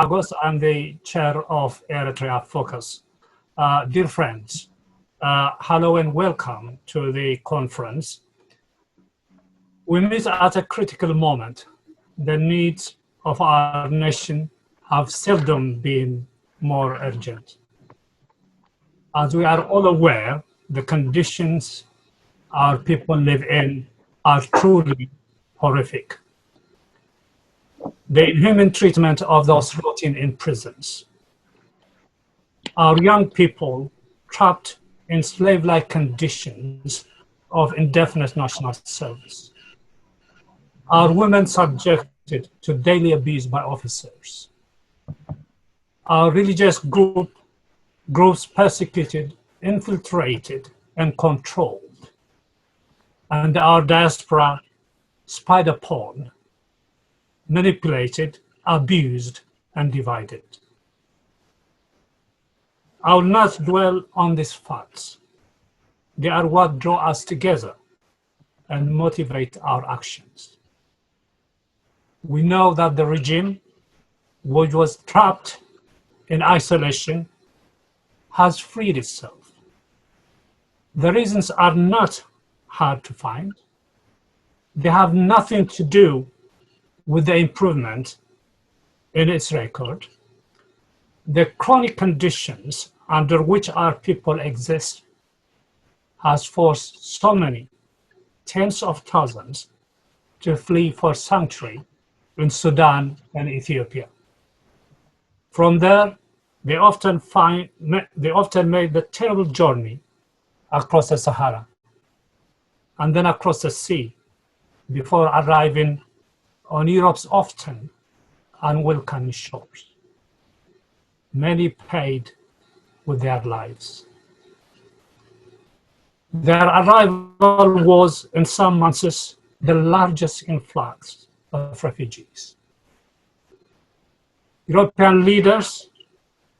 Agos. I'm the chair of Eritrea Focus. Dear friends, hello and welcome to the conference. We meet at a critical moment. The needs of our nation have seldom been more urgent. As we are all aware, the conditions our people live in are truly horrific. The inhuman treatment of those rotting in prisons. Our young people trapped in slave-like conditions of indefinite national service. Our women subjected to daily abuse by officers. Our religious groups persecuted, infiltrated, and controlled. And our diaspora spied upon, manipulated, abused, and divided. I will not dwell on these facts. They are what draw us together and motivate our actions. We know that the regime, which was trapped in isolation, has freed itself. The reasons are not hard to find. They have nothing to do with the improvement in its record. The chronic conditions under which our people exist has forced so many tens of thousands to flee for sanctuary in Sudan and Ethiopia. From there, they often made the terrible journey across the Sahara and then across the sea before arriving on Europe's often unwelcome shores. Many paid with their lives. Their arrival was, in some months, the largest influx of refugees. European leaders,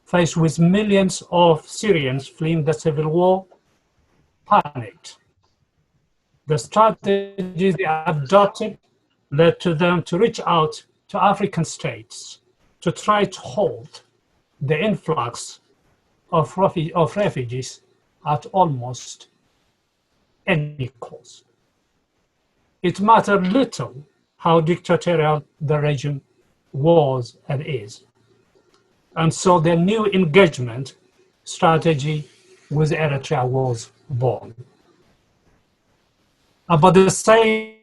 faced with millions of Syrians fleeing the civil war, panicked. The strategies they adopted led to them to reach out to African states to try to halt the influx of refugees at almost any cost. It mattered little how dictatorial the regime was and is. And so the new engagement strategy with Eritrea was born. About the same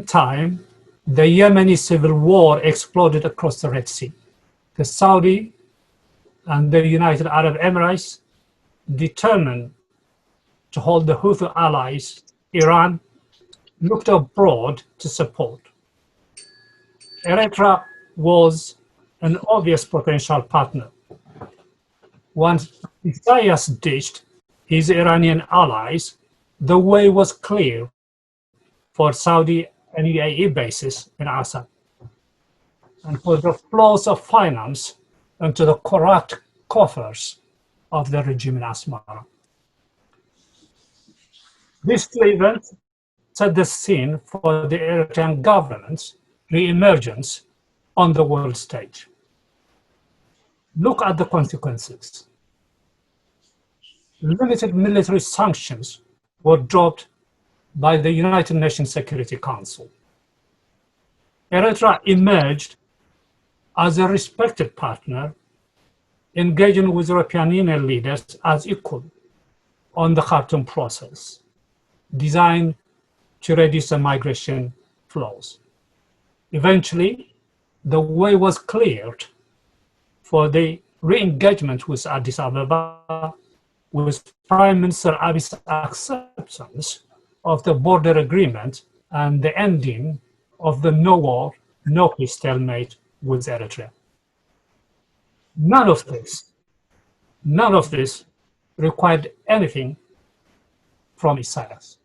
time, the Yemeni civil war exploded across the Red Sea. The Saudi and the United Arab Emirates, determined to hold the Houthi allies, Iran, looked abroad to support. Eritrea was an obvious potential partner. Once Isaias ditched his Iranian allies, the way was clear for Saudi and UAE bases in Assad, and for the flows of finance into the corrupt coffers of the regime in Asmara. These two events set the scene for the Eritrean government's re-emergence on the world stage. Look at the consequences. Limited military sanctions were dropped by the United Nations Security Council. Eritrea emerged as a respected partner, engaging with European Union leaders as equal on the Khartoum process, designed to reduce the migration flows. Eventually, the way was cleared for the re-engagement with Addis Ababa, with Prime Minister Abiy's acceptance of the border agreement and the ending of the no-war, no-peace stalemate with Eritrea. None of this required anything from Isaias.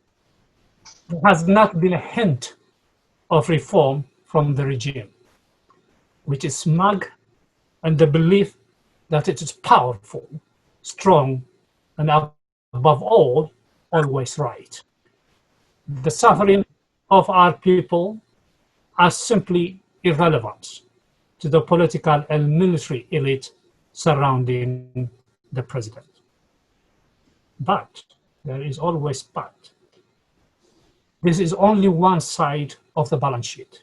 There has not been a hint of reform from the regime, which is smug and the belief that it is powerful, strong, and above all, always right. The suffering of our people are simply irrelevant to the political and military elite surrounding the president. But, there is always but. This is only one side of the balance sheet.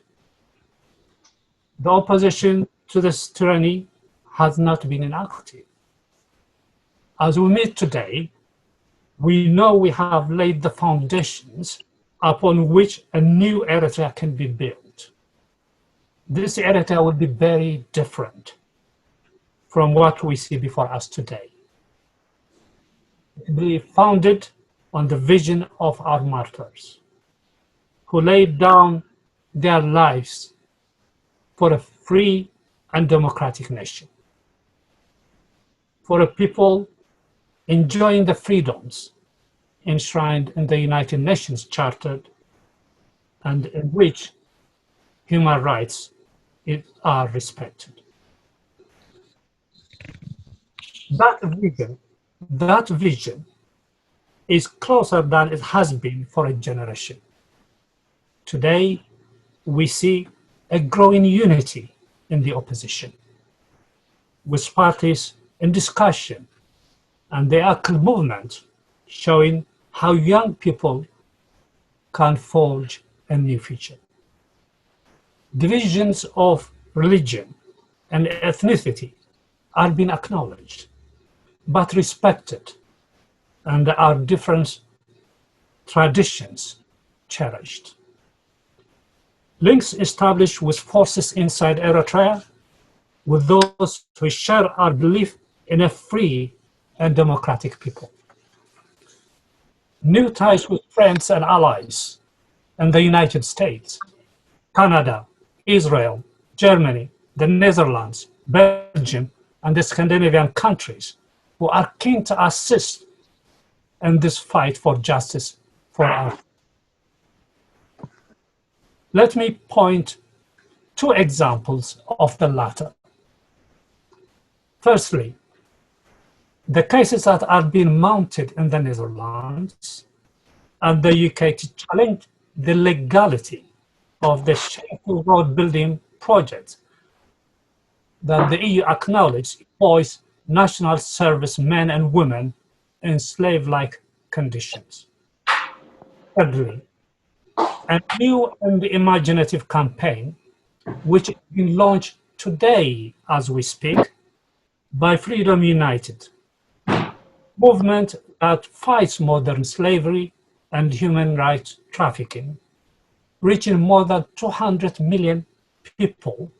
The opposition to this tyranny has not been inactive. As we meet today, we know we have laid the foundations upon which a new Eritrea can be built. This Eritrea will be very different from what we see before us today. It will be founded on the vision of our martyrs, who laid down their lives for a free and democratic nation, for a people enjoying the freedoms enshrined in the United Nations Charter and in which human rights are respected. That vision is closer than it has been for a generation. Today, we see a growing unity in the opposition, with parties in discussion and the active movement showing how young people can forge a new future. Divisions of religion and ethnicity are being acknowledged, but respected, and our different traditions cherished. Links established with forces inside Eritrea, with those who share our belief in a free and democratic people. New ties with friends and allies in the United States, Canada, Israel, Germany, the Netherlands, Belgium, and the Scandinavian countries who are keen to assist in this fight for justice for our. Let me point two examples of the latter. Firstly, the cases that are being mounted in the Netherlands and the UK to challenge the legality of the shameful road building project that the EU acknowledged employs national service men and women in slave-like conditions. Thirdly, a new and imaginative campaign, which is being launched today as we speak by Freedom United, movement that fights modern slavery and human rights trafficking, reaching more than 200 million people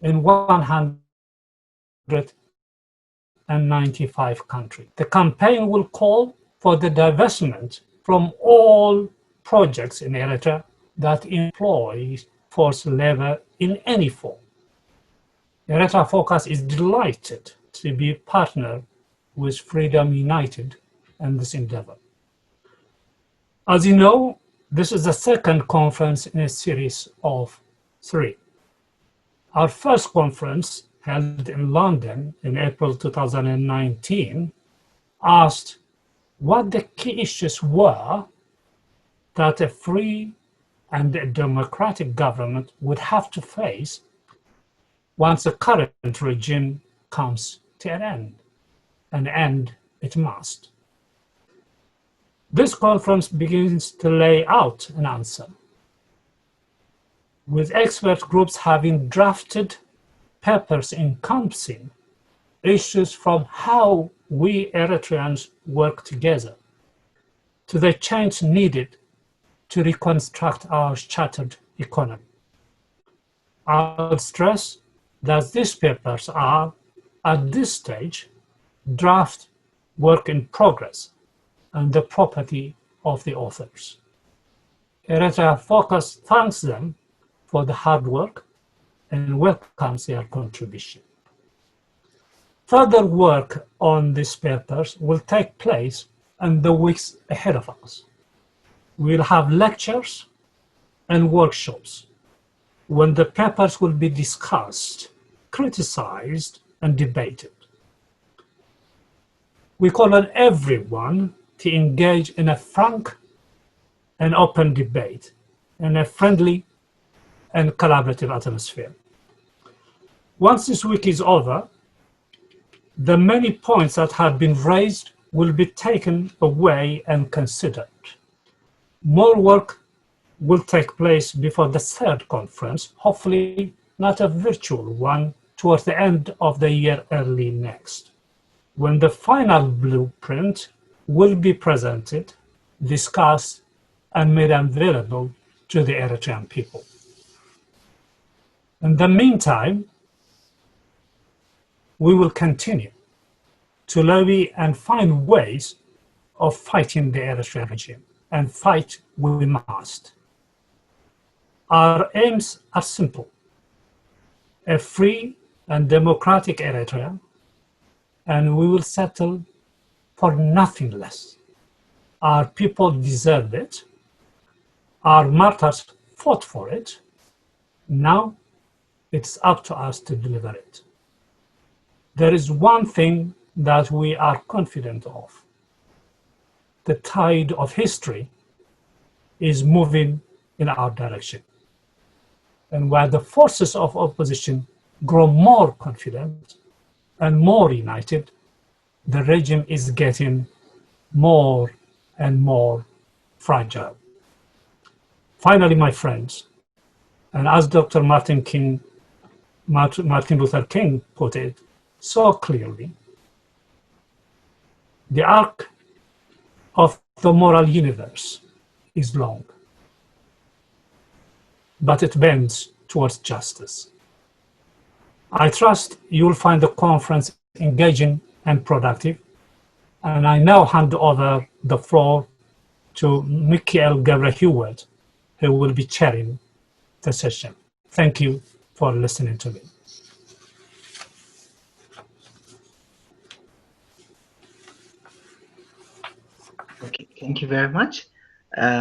in 195 countries. The campaign will call for the divestment from all projects in Eritrea that employ forced labor in any form. Eritrea Focus is delighted to be partnered with Freedom United in this endeavor. As you know, this is the second conference in a series of 3. Our first conference, held in London in April 2019, asked what the key issues were that a free and a democratic government would have to face once the current regime comes to an end, and end it must. This conference begins to lay out an answer, with expert groups having drafted papers encompassing issues from how we Eritreans work together to the change needed to reconstruct our shattered economy. I'll stress that these papers are, at this stage, draft work in progress and the property of the authors. Eritrea Focus thanks them for the hard work and welcomes their contribution. Further work on these papers will take place in the weeks ahead of us. We'll have lectures and workshops when the papers will be discussed, criticized, and debated. We call on everyone to engage in a frank and open debate in a friendly and collaborative atmosphere. Once this week is over, the many points that have been raised will be taken away and considered. More work will take place before the third conference, hopefully not a virtual one, towards the end of the year, early next, when the final blueprint will be presented, discussed, and made available to the Eritrean people. In the meantime, we will continue to lobby and find ways of fighting the Eritrean regime, and fight we must. Our aims are simple: a free and democratic Eritrea, and we will settle for nothing less. Our people deserve it. Our martyrs fought for it. Now it's up to us to deliver it. There is one thing that we are confident of. The tide of history is moving in our direction. And where the forces of opposition grow more confident and more united, the regime is getting more and more fragile. Finally, my friends, and as Dr. Martin Luther King put it so clearly, the arc of the moral universe is long, but it bends towards justice. I trust you will find the conference engaging and productive, and I now hand over the floor to Michael Gabriel-Hewett, who will be chairing the session. Thank you for listening to me. Okay, thank you very much.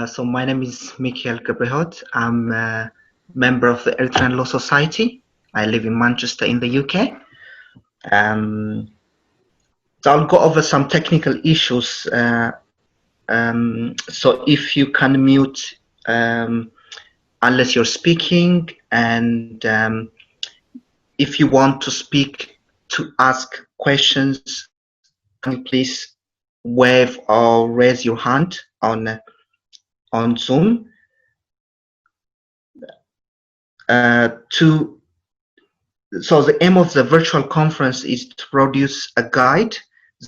So my name is Michael Gabriel-Hewett. I'm a member of the Eritrean Law Society. I live in Manchester in the UK. So I'll go over some technical issues. So if you can mute unless you're speaking, and if you want to speak to ask questions, can you please wave or raise your hand on Zoom. So the aim of the virtual conference is to produce a guide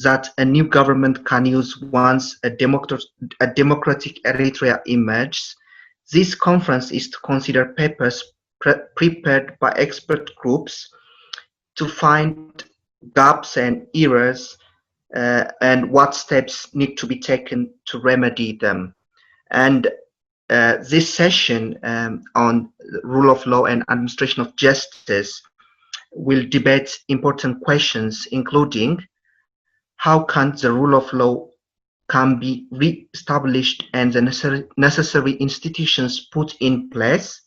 that a new government can use once a democratic Eritrea emerges. This conference is to consider papers prepared by expert groups to find gaps and errors and what steps need to be taken to remedy them. And this session on rule of law and administration of justice will debate important questions, including how can the rule of law can be re-established and the necessary institutions put in place?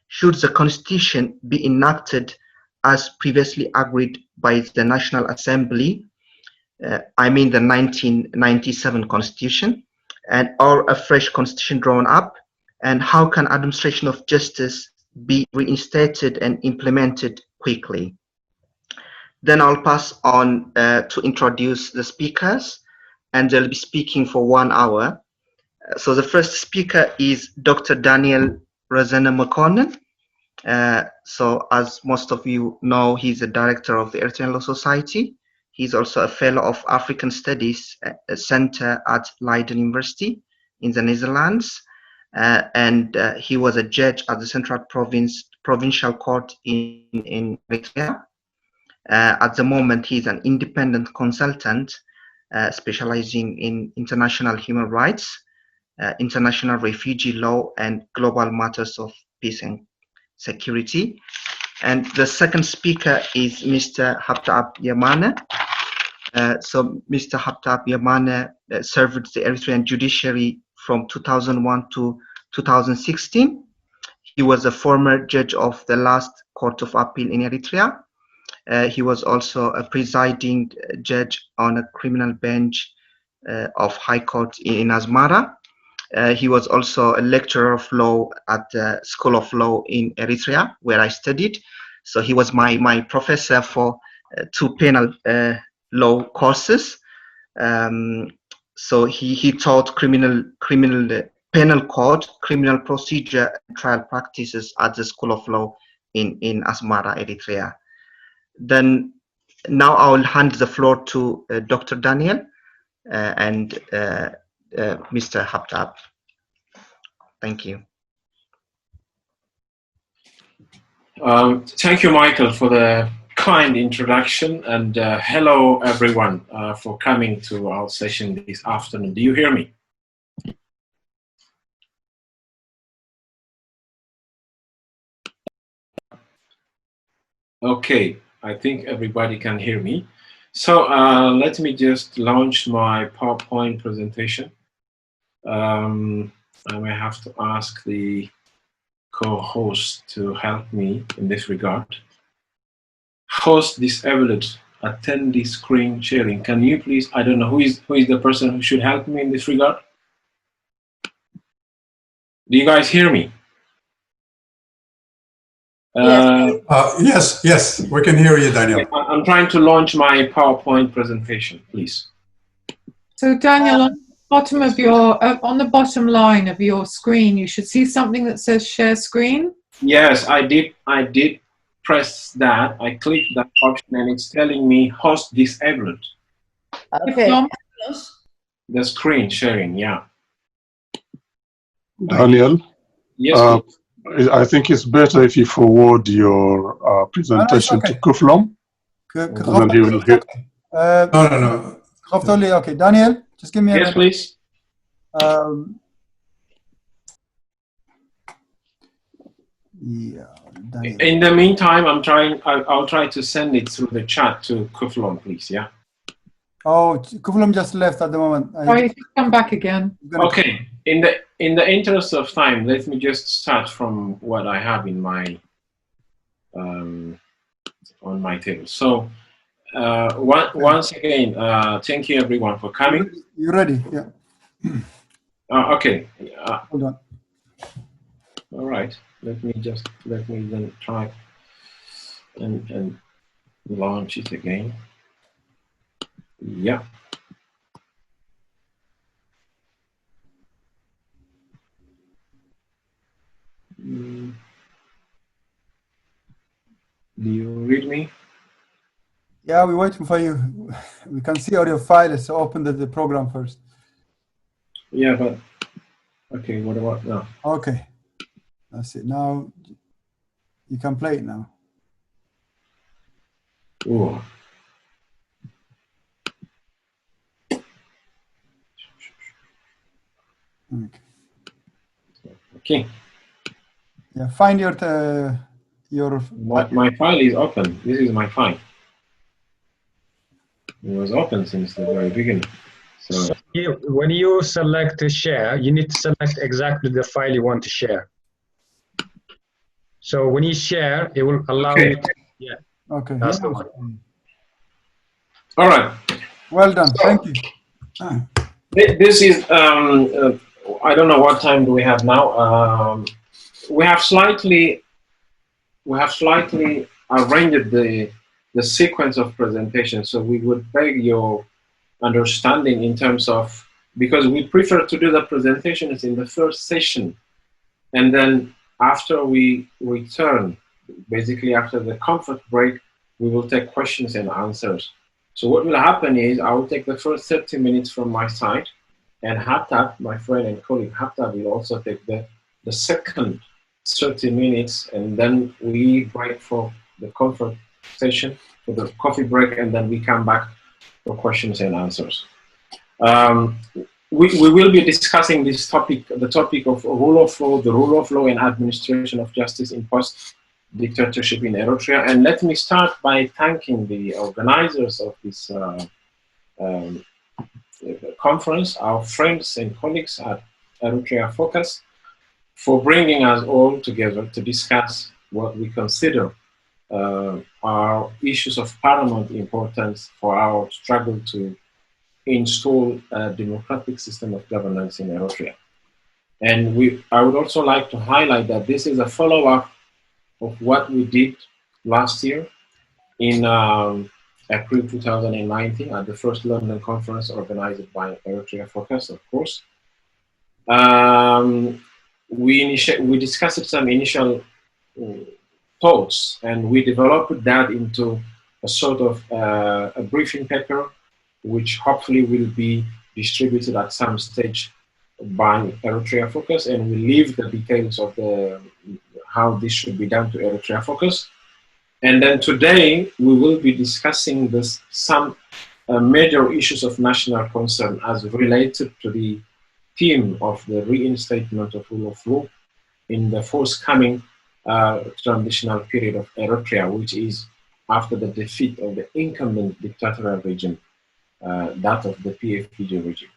Should the constitution be enacted as previously agreed by the National Assembly, I mean the 1997 constitution, or a fresh constitution drawn up? And how can administration of justice be reinstated and implemented quickly? Then I'll pass on to introduce the speakers, and they'll be speaking for 1 hour. So the first speaker is Dr. Daniel Rosena-McConnell. So as most of you know, he's the director of the Eritrean Law Society. He's also a fellow of African Studies Center at Leiden University in the Netherlands. And he was a judge at the Central Provincial Court in Eritrea. At the moment, he's an independent consultant specializing in international human rights, international refugee law, and global matters of peace and security. And the second speaker is Mr. Habtab Yamane. So Mr. Habtab Yamane served the Eritrean judiciary from 2001 to 2016. He was a former judge of the last Court of Appeal in Eritrea. He was also a presiding judge on a criminal bench of High Court in Asmara. He was also a lecturer of law at the School of Law in Eritrea, where I studied. So he was my professor for 2 penal law courses. So he taught penal code, criminal procedure, and trial practices at the School of Law in Asmara, Eritrea. Then now I will hand the floor to Dr. Daniel and Mr. Habtab. Thank you. Thank you, Michael, for the kind introduction, and hello everyone for coming to our session this afternoon. Do you hear me? Okay, I think everybody can hear me. So let me just launch my PowerPoint presentation. I may have to ask the co-host to help me in this regard. Host disabled attendee screen sharing. Can you please, I don't know, who is the person who should help me in this regard? Do you guys hear me? Yes, we can hear you, Daniel. I'm trying to launch my PowerPoint presentation, please. So Daniel, on the bottom of your, on the bottom line of your screen, you should see something that says share screen. Yes, I did press that. I clicked that option and it's telling me host disabled. Okay. The screen sharing, yeah. Daniel? Yes. I think it's better if you forward your presentation to Kuflom. Then he will hear. No. Okay, Daniel, just give me a minute. Yes, please. Yeah, Daniel. In the meantime, I'll try to send it through the chat to Kuflom, please, yeah? Oh, Kuflom just left at the moment. Oh, you can come back again. Okay. In the interest of time, let me just start from what I have in my on my table. So once again, thank you everyone for coming. You ready? Yeah. Okay. Hold on. All right. Let me then try and launch it again. Yeah. Do you read me? Yeah, we're waiting for you. We can see all your files, so open the program first. Yeah, but okay, what about now? Okay, that's it. Now you can play it now. Ooh. Okay. Yeah, find your my file is open. This is my file. It was open since the very beginning. So when you select to share, you need to select exactly the file you want to share. So when you share, it will allow you to, yeah. Okay. That's the one. All right. Well done. Thank you. This is, I don't know what time do we have now. We have slightly arranged the sequence of presentation. So we would beg your understanding in terms of, because we prefer to do the presentations in the first session. And then after we return, basically after the comfort break, we will take questions and answers. So what will happen is I will take the first 30 minutes from my side, and Habtab, my friend and colleague Habtab, will also take the second 30 minutes, and then we break for the comfort session, for the coffee break, and then we come back for questions and answers. We will be discussing this topic, the topic of rule of law, the rule of law and administration of justice in post-dictatorship in Eritrea. And let me start by thanking the organizers of this conference, our friends and colleagues at Eritrea Focus, for bringing us all together to discuss what we consider are issues of paramount importance for our struggle to install a democratic system of governance in Eritrea. And I would also like to highlight that this is a follow-up of what we did last year in April 2019 at the first London conference organized by Eritrea Focus, of course. We discussed some initial thoughts, and we developed that into a sort of a briefing paper, which hopefully will be distributed at some stage by Eritrea Focus, and we leave the details of how this should be done to Eritrea Focus. And then today we will be discussing some major issues of national concern as related to the theme of the reinstatement of rule of law in the forthcoming transitional period of Eritrea, which is after the defeat of the incumbent dictatorial regime, that of the PFPG regime.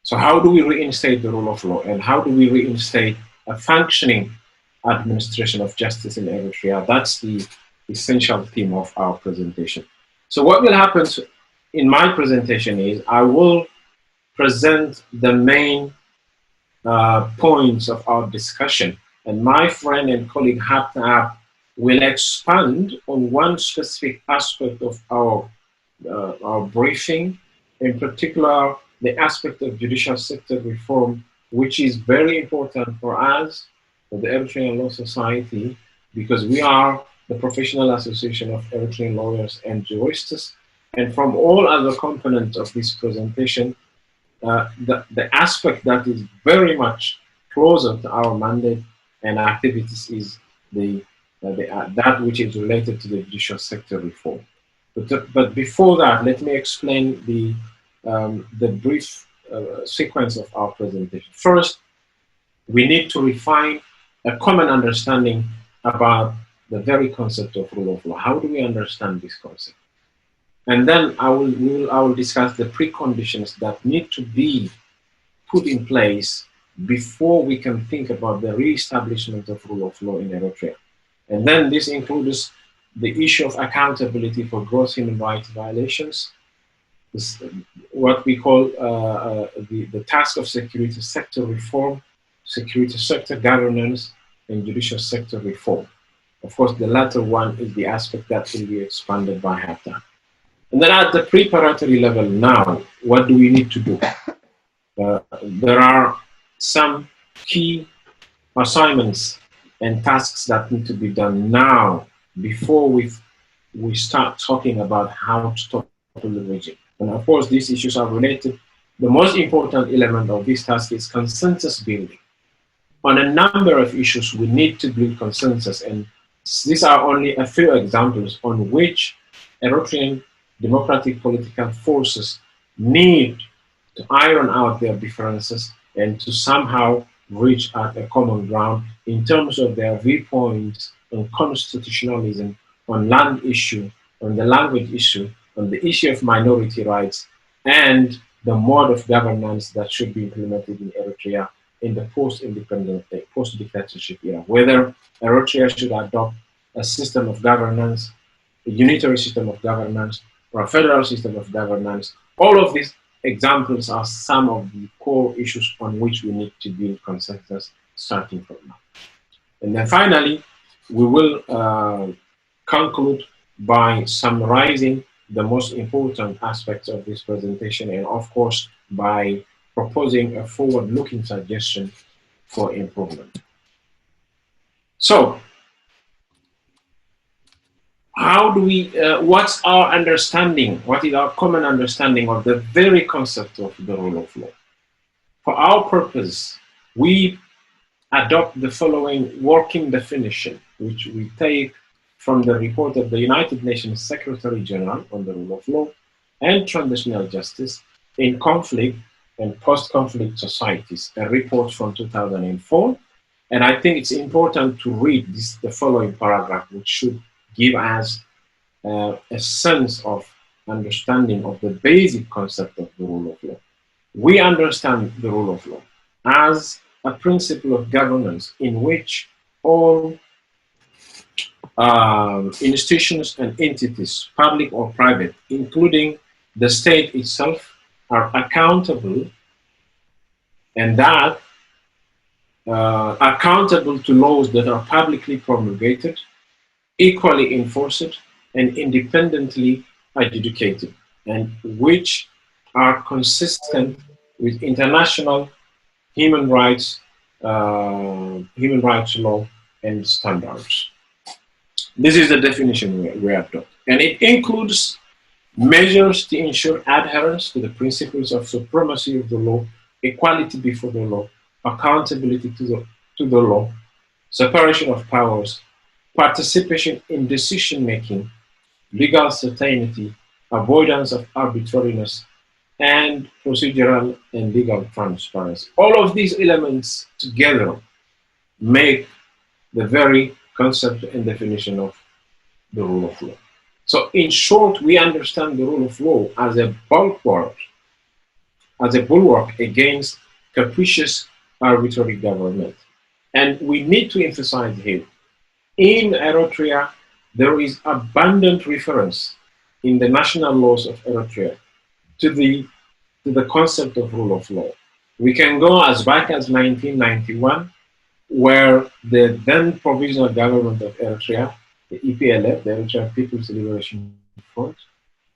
So how do we reinstate the rule of law, and how do we reinstate a functioning administration of justice in Eritrea? That's the essential theme of our presentation. So what will happen in my presentation is I will present the main points of our discussion, and my friend and colleague Haptab will expand on one specific aspect of our briefing, in particular the aspect of judicial sector reform, which is very important for us, for the Eritrean Law Society, because we are the professional association of Eritrean lawyers and jurists. And from all other components of this presentation, the aspect that is very much closer to our mandate and activities is that which is related to the judicial sector reform. But before that, let me explain the brief sequence of our presentation. First, we need to refine a common understanding about the very concept of rule of law. How do we understand this concept? And then I will discuss the preconditions that need to be put in place before we can think about the re-establishment of rule of law in Eritrea. And then this includes the issue of accountability for gross human rights violations, what we call the task of security sector reform, security sector governance, and judicial sector reform. Of course, the latter one is the aspect that will be expanded by Haftar. And then at the preparatory level now, what do we need to do? There are some key assignments and tasks that need to be done now before we start talking about how to topple the regime. And of course, these issues are related. The most important element of this task is consensus building. On a number of issues, we need to build consensus, and these are only a few examples on which Eritrean democratic political forces need to iron out their differences and to somehow reach at a common ground in terms of their viewpoints on constitutionalism, on land issue, on the language issue, on the issue of minority rights, and the mode of governance that should be implemented in Eritrea in the post-independent, post-dictatorship era. Whether Eritrea should adopt a system of governance, a unitary system of governance, or a federal system of governance. All of these examples are some of the core issues on which we need to build consensus starting from now. And then finally, we will conclude by summarizing the most important aspects of this presentation, and of course, by proposing a forward-looking suggestion for improvement. So, how do we, what's our understanding, what is our common understanding of the very concept of the rule of law? For our purpose, we adopt the following working definition, which we take from the report of the United Nations Secretary General on the rule of law and transitional justice in conflict and post-conflict societies, a report from 2004. And I think it's important to read the following paragraph, which should give us a sense of understanding of the basic concept of the rule of law. We understand the rule of law as a principle of governance in which all institutions and entities, public or private, including the state itself, are accountable, and that accountable to laws that are publicly promulgated equally enforced and independently adjudicated, and which are consistent with international human rights law and standards. This is the definition we adopt, and it includes measures to ensure adherence to the principles of supremacy of the law, equality before the law, accountability to the law, separation of powers, participation in decision-making, legal certainty, avoidance of arbitrariness, and procedural and legal transparency. All of these elements together make the very concept and definition of the rule of law. So in short, we understand the rule of law as a bulwark against capricious arbitrary government. And we need to emphasize here, in Eritrea, there is abundant reference in the national laws of Eritrea to the concept of rule of law. We can go as back as 1991, where the then provisional government of Eritrea, the EPLF, the Eritrean People's Liberation Front,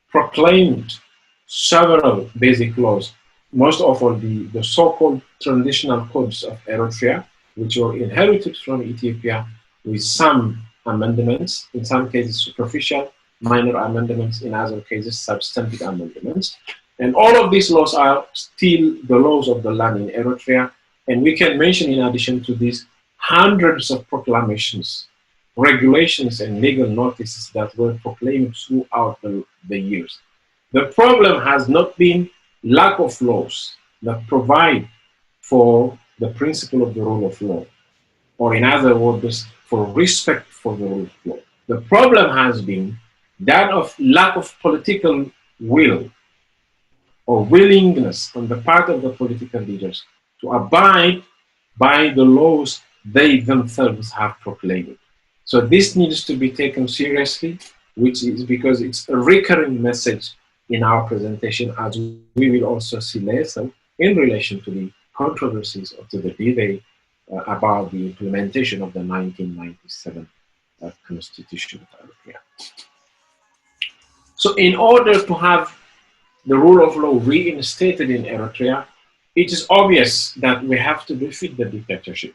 proclaimed several basic laws, most of all the so-called transitional codes of Eritrea, which were inherited from Ethiopia with some amendments, in some cases superficial, minor amendments, in other cases substantive amendments. And all of these laws are still the laws of the land in Eritrea. And we can mention, in addition to these, hundreds of proclamations, regulations, and legal notices that were proclaimed throughout the years. The problem has not been lack of laws that provide for the principle of the rule of law, or in other words, for respect for the rule of law. The problem has been that of lack of political will or willingness on the part of the political leaders to abide by the laws they themselves have proclaimed. So this needs to be taken seriously, which is because it's a recurring message in our presentation, as we will also see later in relation to the controversies of the debate about the implementation of the 1997 Constitution of Eritrea. So in order to have the rule of law reinstated in Eritrea, it is obvious that we have to defeat the dictatorship.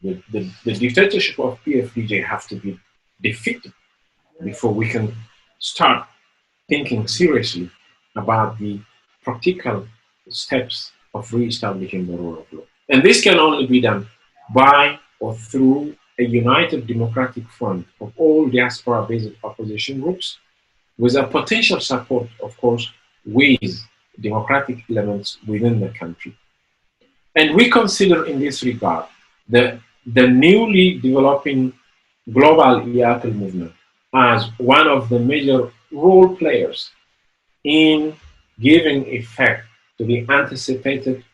The dictatorship of PFDJ has to be defeated before we can start thinking seriously about the practical steps of re-establishing the rule of law. And this can only be done by or through a united democratic front of all diaspora-based opposition groups, with a potential support, of course, with democratic elements within the country. And we consider in this regard the newly developing global EATL movement as one of the major role players in giving effect to the anticipated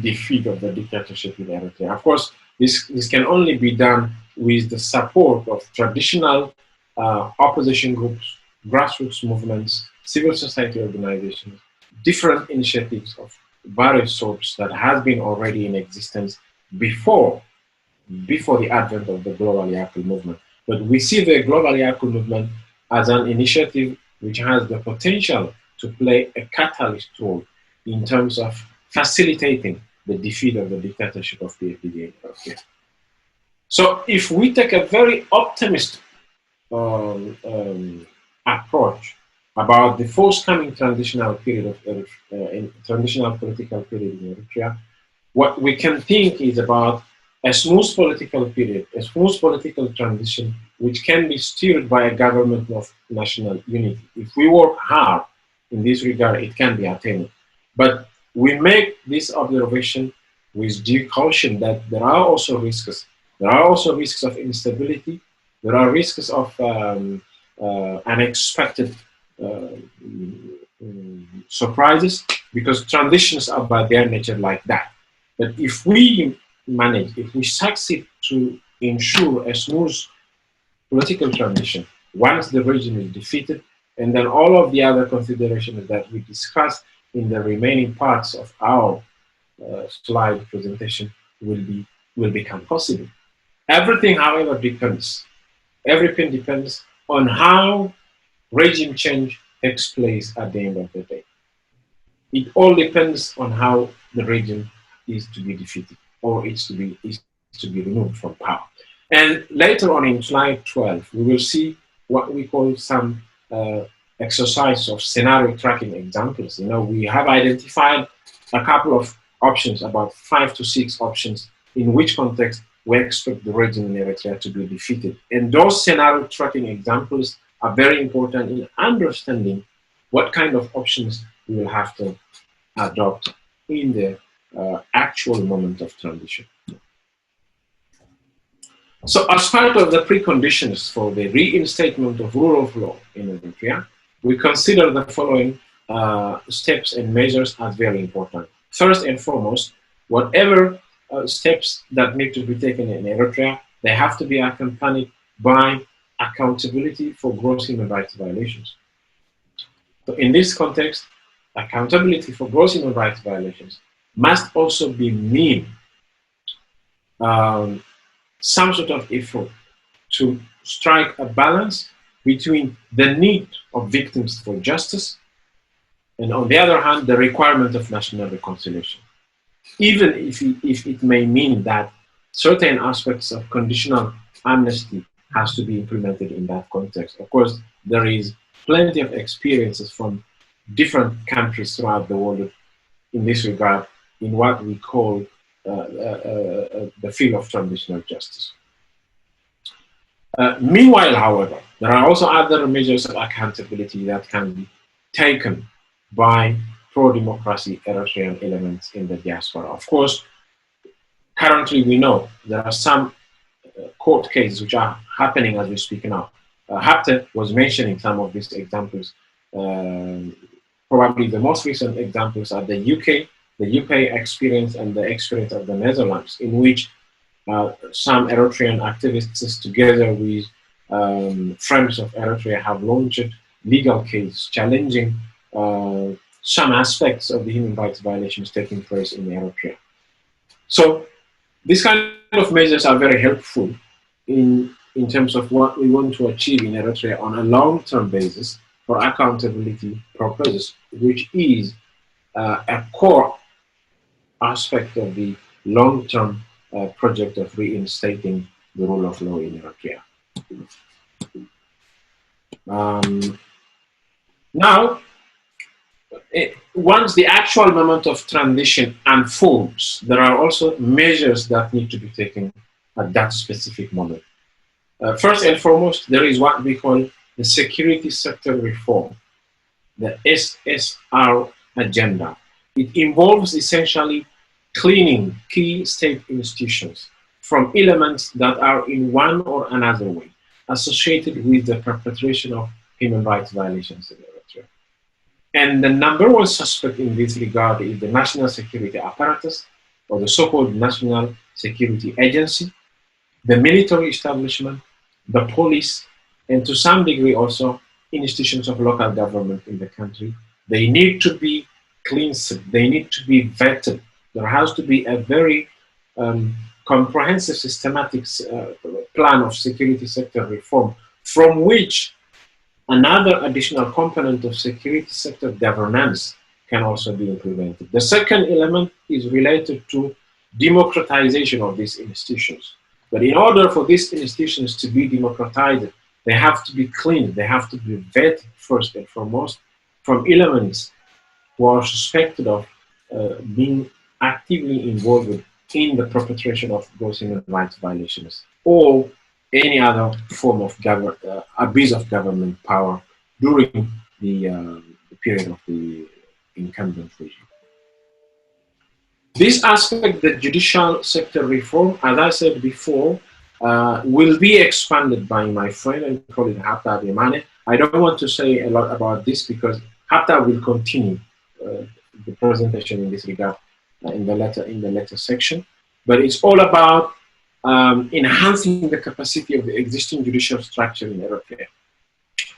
defeat of the dictatorship in Eritrea. Of course, this can only be done with the support of traditional opposition groups, grassroots movements, civil society organizations, different initiatives of various sorts that has been already in existence before the advent of the global EATL movement. But we see the global EATL movement as an initiative which has the potential to play a catalyst role in terms of facilitating the defeat of the dictatorship of the PFDJ. So if we take a very optimistic approach about the forthcoming transitional period of transitional political period in Eritrea, what we can think is about a smooth political period, a smooth political transition, which can be steered by a government of national unity. If we work hard in this regard, it can be attained. But we make this observation with due caution that there are also risks. There are also risks of instability. There are risks of unexpected surprises, because transitions are by their nature like that. But if we manage, if we succeed to ensure a smooth political transition, once the regime is defeated, and then all of the other considerations that we discussed in the remaining parts of our slide presentation will become possible. Everything, however, depends. Everything depends on how regime change takes place at the end of the day. It all depends on how the regime is to be defeated or is to be removed from power. And later on in slide 12, we will see what we call some exercise of scenario tracking examples. You know, we have identified a couple of options, about 5 to 6 options, in which context we expect the regime in Eritrea to be defeated. And those scenario tracking examples are very important in understanding what kind of options we will have to adopt in the actual moment of transition. So as part of the preconditions for the reinstatement of rule of law in Eritrea, we consider the following steps and measures as very important. First and foremost, whatever steps that need to be taken in Eritrea, they have to be accompanied by accountability for gross human rights violations. So in this context, accountability for gross human rights violations must also be mean some sort of effort to strike a balance between the need of victims for justice and, on the other hand, the requirement of national reconciliation. Even if it may mean that certain aspects of conditional amnesty has to be implemented in that context. Of course, there is plenty of experiences from different countries throughout the world in this regard, in what we call the field of transitional justice. Meanwhile, however, there are also other measures of accountability that can be taken by pro-democracy Eritrean elements in the diaspora. Of course, currently we know there are some court cases which are happening as we speak now. Hapte was mentioning some of these examples. Probably the most recent examples are the UK experience and the experience of the Netherlands, in which some Eritrean activists together with Friends of Eritrea have launched legal case challenging some aspects of the human rights violations taking place in Eritrea. So these kind of measures are very helpful in terms of what we want to achieve in Eritrea on a long-term basis for accountability purposes, which is a core aspect of the long-term project of reinstating the rule of law in Eritrea. Now, once the actual moment of transition unfolds, there are also measures that need to be taken at that specific moment. First and foremost, there is what we call the security sector reform, the SSR agenda. It involves essentially cleaning key state institutions from elements that are in one or another way associated with the perpetration of human rights violations in Eritrea. And the number one suspect in this regard is the national security apparatus, or the so-called National Security Agency, the military establishment, the police, and to some degree also institutions of local government in the country. They need to be cleansed, they need to be vetted. There has to be a very comprehensive, systematic plan of security sector reform, from which another additional component of security sector governance can also be implemented. The second element is related to democratization of these institutions. But in order for these institutions to be democratized, they have to be cleaned, they have to be vetted first and foremost from elements who are suspected of being actively involved in the perpetration of gross human rights violations or any other form of abuse of government power during the period of the incumbent regime. This aspect, the judicial sector reform, as I said before, will be expanded by my friend and colleague Atv Asena. I don't want to say a lot about this because Atv will continue the presentation in this regard in the letter section. But it's all about enhancing the capacity of the existing judicial structure in Eritrea,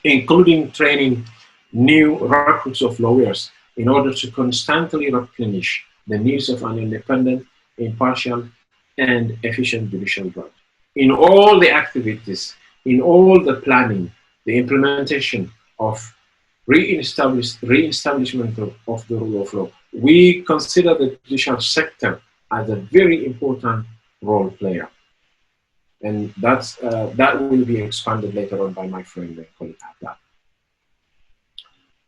including training new recruits of lawyers in order to constantly replenish the needs of an independent, impartial, and efficient judicial branch. in all the activities, in all the planning, the implementation of re-establishment of the rule of law, we consider the judicial sector as a very important role player. And that will be expanded later on by my friend and colleague Abdul.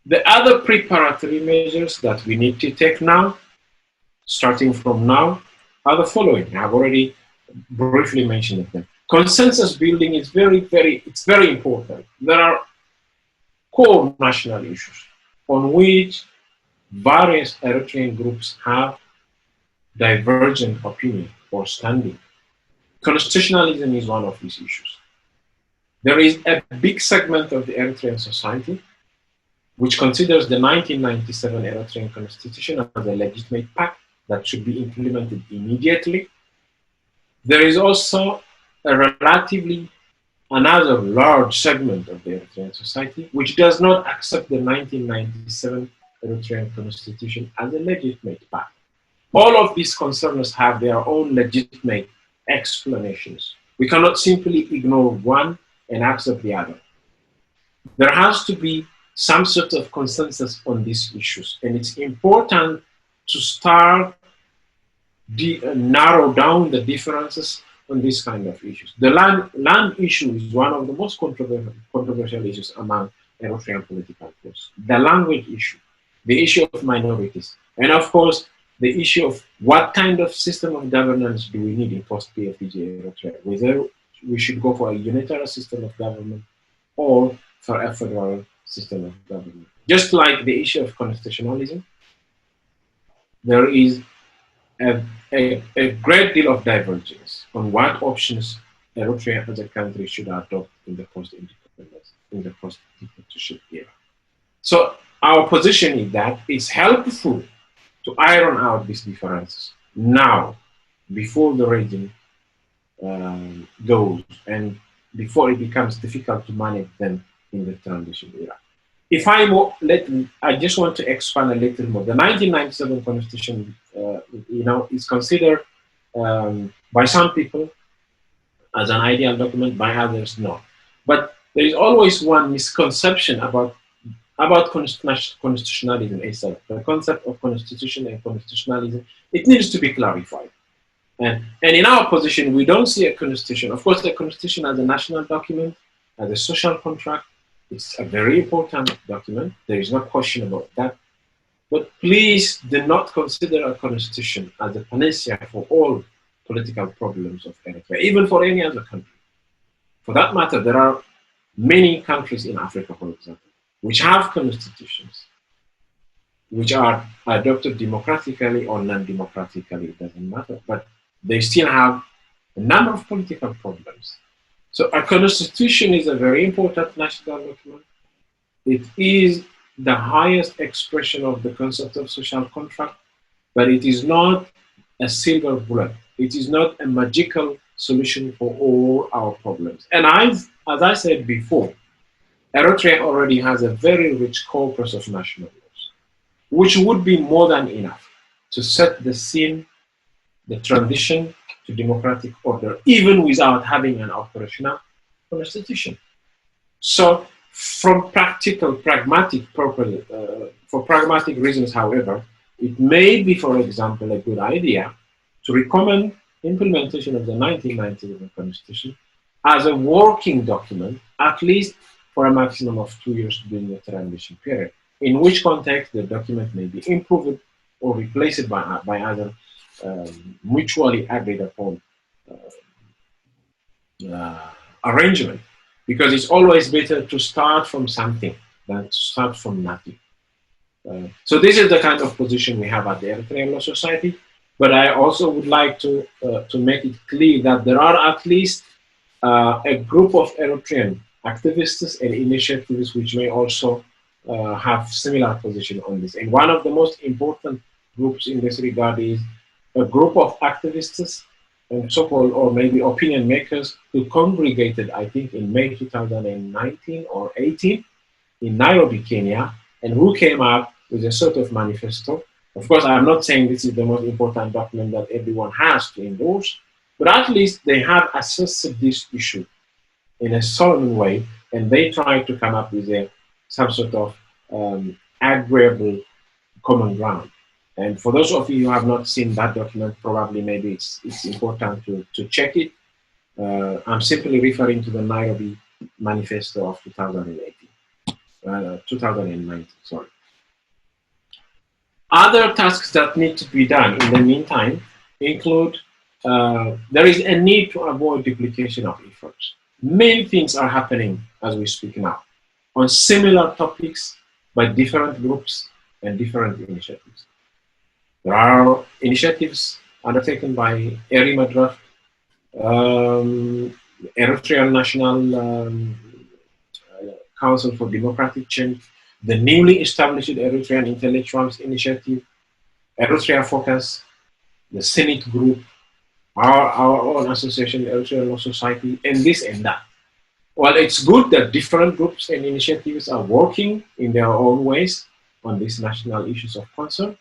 The other preparatory measures that we need to take now, starting from now, are the following. I have already briefly mentioned them. Consensus building is very important. There are core national issues on which various Eritrean groups have divergent opinion or standing. Constitutionalism is one of these issues. There is a big segment of the Eritrean society which considers the 1997 Eritrean constitution as a legitimate pact that should be implemented immediately. There is also a relatively another large segment of the Eritrean society which does not accept the 1997 Eritrean constitution as a legitimate pact. All of these concerners have their own legitimate explanations. We cannot simply ignore one and accept the other. There has to be some sort of consensus on these issues, and it's important to start narrow down the differences on these kind of issues. The land issue is one of the most controversial issues among Eritrean political forces. The language issue, the issue of minorities, and of course, the issue of what kind of system of governance do we need in post-PFDG Eritrea, whether we should go for a unitary system of government or for a federal system of government. Just like the issue of constitutionalism, there is a great deal of divergence on what options Eritrea as a country should adopt in the post-independence, in the post-dictatorship era. So our position is that it's helpful to iron out these differences now, before the regime goes and before it becomes difficult to manage them in the transition era. If I just want to expand a little more. The 1997 Constitution, is considered by some people as an ideal document, by others not. But there is always one misconception about constitutionalism itself. The concept of constitution and constitutionalism, it needs to be clarified. And in our position, we don't see a constitution. Of course, the constitution as a national document, as a social contract, it's a very important document. There is no question about that. But please do not consider a constitution as a panacea for all political problems of Eritrea, even for any other country. For that matter, there are many countries in Africa, for example, which have constitutions, which are adopted democratically or non-democratically, it doesn't matter, but they still have a number of political problems. So a constitution is a very important national document. It is the highest expression of the concept of social contract, but it is not a silver bullet. It is not a magical solution for all our problems. And as I said before, Eritrea already has a very rich corpus of national laws, which would be more than enough to set the scene, the transition to democratic order, even without having an operational constitution. So, from pragmatic reasons, however, it may be, for example, a good idea to recommend implementation of the 1997 Constitution as a working document, at least for a maximum of 2 years during the transition period, in which context the document may be improved or replaced by other mutually agreed upon arrangement, because it's always better to start from something than to start from nothing. So this is the kind of position we have at the Eritrean Law Society, but I also would like to make it clear that there are at least a group of Eritrean activists and initiatives which may also have similar position on this. And one of the most important groups in this regard is a group of activists and so-called, or maybe opinion makers, who congregated, I think, in May 2019 or 18 in Nairobi, Kenya, and who came up with a sort of manifesto. Of course, I'm not saying this is the most important document that everyone has to endorse, But at least they have assessed this issue in a solemn way, and they try to come up with some sort of agreeable common ground. And for those of you who have not seen that document, probably maybe it's important to check it. I'm simply referring to the Nairobi Manifesto of 2019, sorry. Other tasks that need to be done in the meantime include, there is a need to avoid duplication of efforts. Many things are happening as we speak now on similar topics by different groups and different initiatives. There are initiatives undertaken by Eritrea, Eritrean National Council for Democratic Change, the newly established Eritrean Intellectuals Initiative, Eritrea Focus, the Senate Group, our own association, Eritrean Law Society, and this and that. Well, it's good that different groups and initiatives are working in their own ways on these national issues of concern.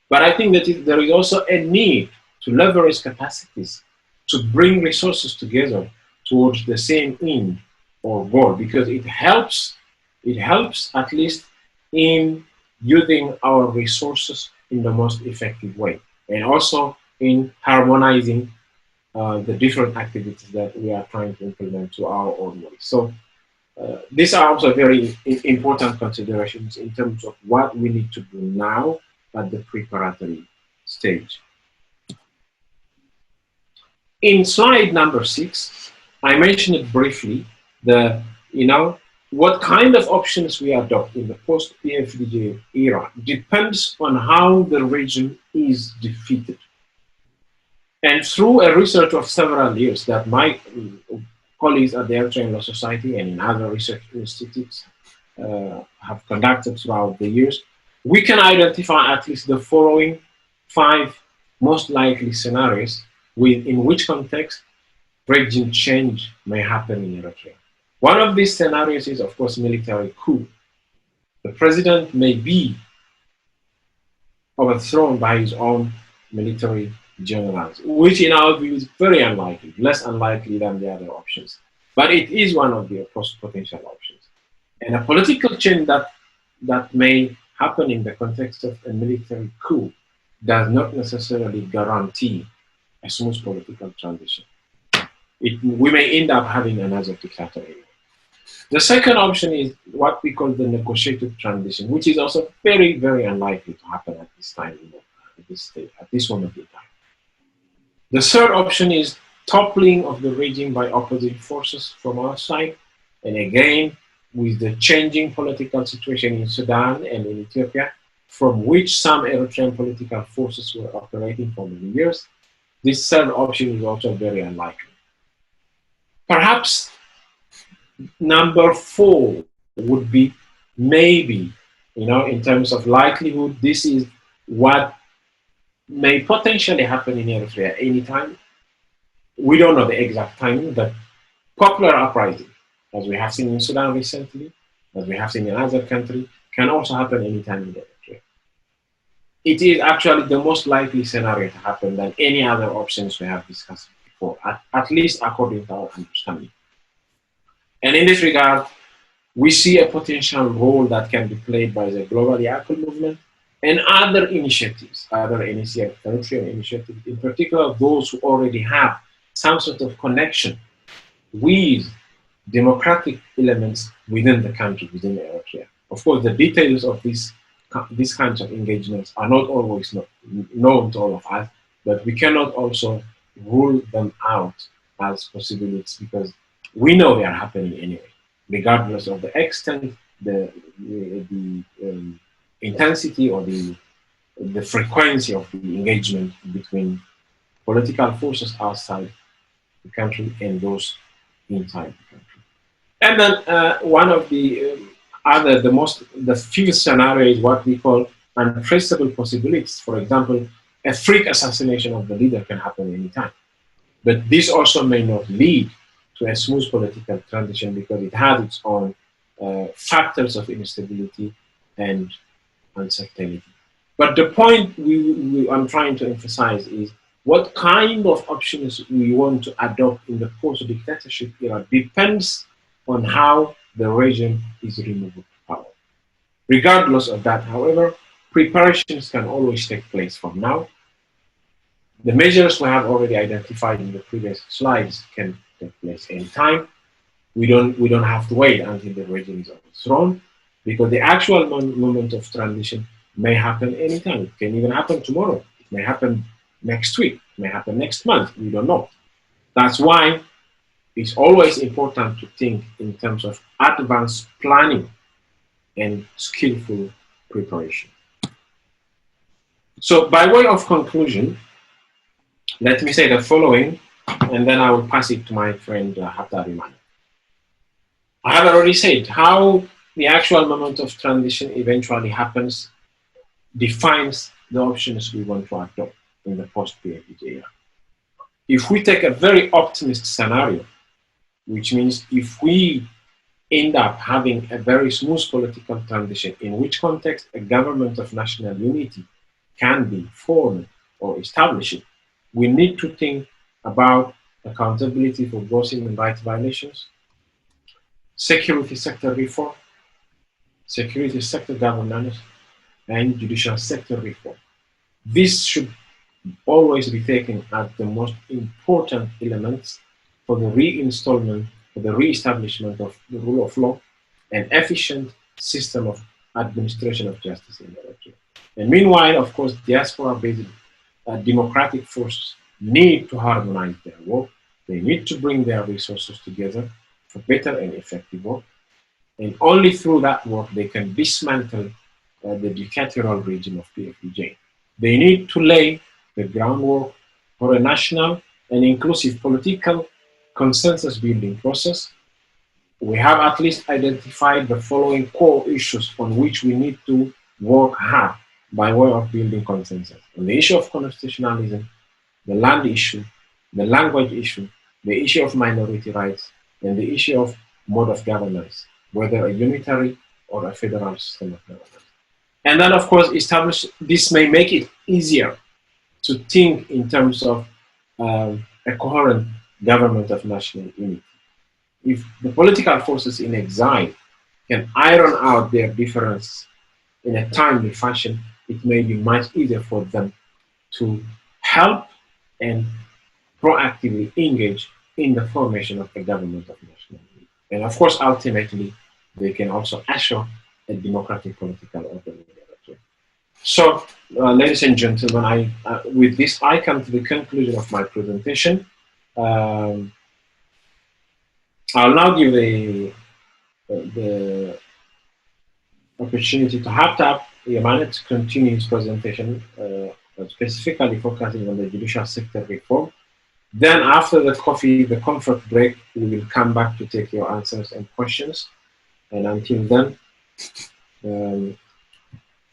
But I think that there is also a need to leverage capacities to bring resources together towards the same end or goal, because it helps at least in using our resources in the most effective way, and also in harmonizing the different activities that we are trying to implement to our own way. So these are also very important considerations in terms of what we need to do now at the preparatory stage. In slide number 6, I mentioned it briefly, what kind of options we adopt in the post-PFDJ era depends on how the region is defeated. And through a research of several years that my colleagues at the Eritrean Law Society and in other research institutes have conducted throughout the years, we can identify at least the following 5 most likely scenarios in which context regime change may happen in Eritrea. One of these scenarios is, of course, military coup. The president may be overthrown by his own military generals, which in our view is very unlikely, less unlikely than the other options. But it is one of the potential options. And a political change that may happen in the context of a military coup does not necessarily guarantee a smooth political transition. We may end up having another dictator anyway. The second option is what we call the negotiated transition, which is also very, very unlikely to happen at this time, at this moment in time. The third option is toppling of the regime by opposing forces from our side, and again, with the changing political situation in Sudan and in Ethiopia, from which some Eritrean political forces were operating for many years, this third option is also very unlikely. Perhaps number 4 would be maybe, in terms of likelihood, this is what may potentially happen in Eritrea anytime. We don't know the exact timing, but popular uprising, as we have seen in Sudan recently, as we have seen in other countries, can also happen anytime in Eritrea. It is actually the most likely scenario to happen than any other options we have discussed before, at least according to our understanding. And in this regard, we see a potential role that can be played by the Global Yaakul movement and other initiatives, Eritrean initiatives, in particular those who already have some sort of connection with democratic elements within the country, within Eritrea. Of course, the details of these kinds of engagements are not always known to all of us, but we cannot also rule them out as possibilities because we know they are happening anyway, regardless of the extent, the intensity or the frequency of the engagement between political forces outside the country and those inside the country. And then one of the the fifth scenario is what we call untraceable possibilities. For example, a freak assassination of the leader can happen anytime. But this also may not lead to a smooth political transition because it has its own factors of instability and uncertainty. But the point I'm trying to emphasize is What kind of options we want to adopt in the post-dictatorship era depends on how the regime is removed from power. Regardless of that, however, preparations can always take place from now. The measures we have already identified in the previous slides can take place anytime. We don't have to wait until the regime is overthrown, because the actual moment of transition may happen anytime. It can even happen tomorrow. It may happen next week. It may happen next month. We don't know. That's why it's always important to think in terms of advanced planning and skillful preparation. So by way of conclusion, let me say the following, and then I will pass it to my friend Atv. I have already said how the actual moment of transition eventually happens defines the options we want to adopt in the post-PFJ era. If we take a very optimistic scenario, which means if we end up having a very smooth political transition, in which context a government of national unity can be formed or established, we need to think about accountability for gross human rights violations, security sector reform, security sector governance, and judicial sector reform. This should always be taken as the most important elements for the reinstallment, for the re-establishment of the rule of law, and efficient system of administration of justice in Eritrea. And meanwhile, of course, diaspora-based democratic forces need to harmonize their work. They need to bring their resources together for better and effective work. And only through that work, they can dismantle the dictatorial regime of PFJ. They need to lay the groundwork for a national and inclusive political consensus building process. We have at least identified the following core issues on which we need to work hard by way of building consensus. On the issue of constitutionalism, the land issue, the language issue, the issue of minority rights, and the issue of mode of governance, whether a unitary or a federal system of governance. And then, of course, this may make it easier to think in terms of a coherent government of national unity. If the political forces in exile can iron out their differences in a timely fashion, it may be much easier for them to help and proactively engage in the formation of a government of national unity. And of course, ultimately, they can also assure a democratic political order. So, ladies and gentlemen, with this, I come to the conclusion of my presentation. I'll now give the opportunity to Atv Asena to continue his presentation, specifically focusing on the judicial sector reform. Then, after the comfort break, we will come back to take your answers and questions. And until then,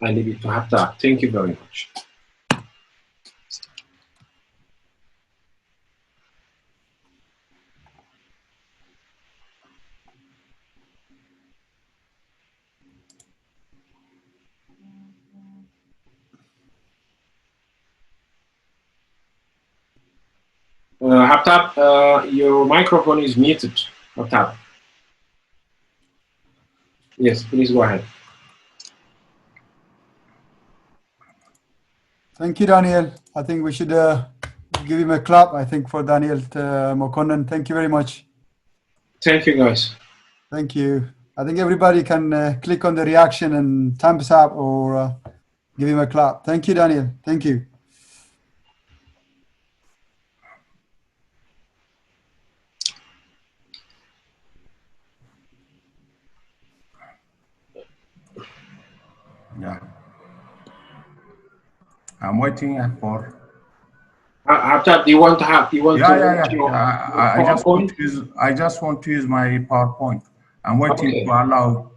I leave it to Atv. Thank you very much. Atv, your microphone is muted. Atv. Yes, please go ahead. Thank you, Daniel. I think we should give him a clap, I think, for Daniel Mokonnen. Thank you very much. Thank you, guys. Thank you. I think everybody can click on the reaction and thumbs up or give him a clap. Thank you, Daniel. Thank you. Yeah. I'm waiting for. Atv, do you want to have? I just want to use my PowerPoint. I'm waiting to allow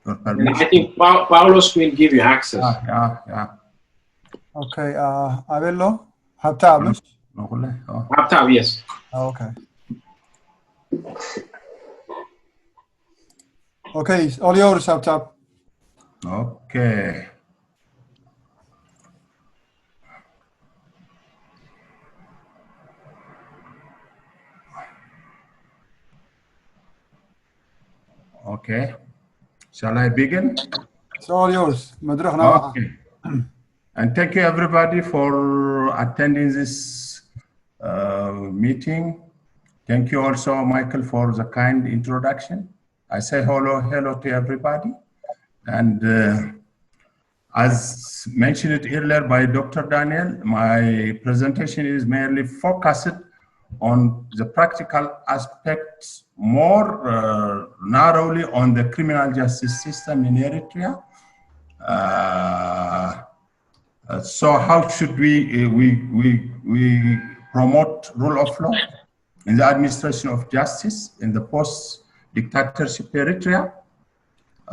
your permission. I think Paulos will give you access. Yeah. Okay. Avello, Atv. Atv, yes. Okay. Okay, it's all yours, Atv. Okay. Okay. Shall I begin? It's all yours. Okay. And thank you everybody for attending this meeting. Thank you also, Michael, for the kind introduction. I say hello to everybody. And as mentioned earlier by Dr. Daniel, my presentation is mainly focused on the practical aspects, more narrowly on the criminal justice system in Eritrea. So how should we promote rule of law in the administration of justice in the post-dictatorship Eritrea?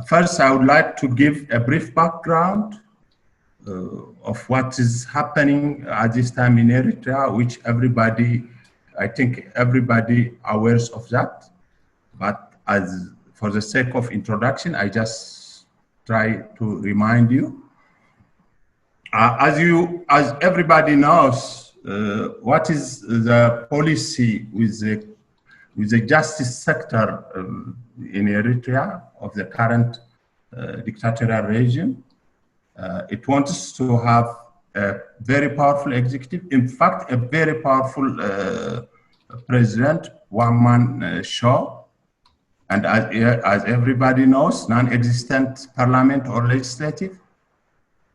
First, I would like to give a brief background of what is happening at this time in Eritrea, which I think everybody aware of that. But for the sake of introduction, I just try to remind you. As everybody knows, what is the policy with the justice sector in Eritrea of the current dictatorial regime? It wants to have a very powerful executive, in fact, a very powerful president, one-man show, and as everybody knows, non-existent parliament or legislative,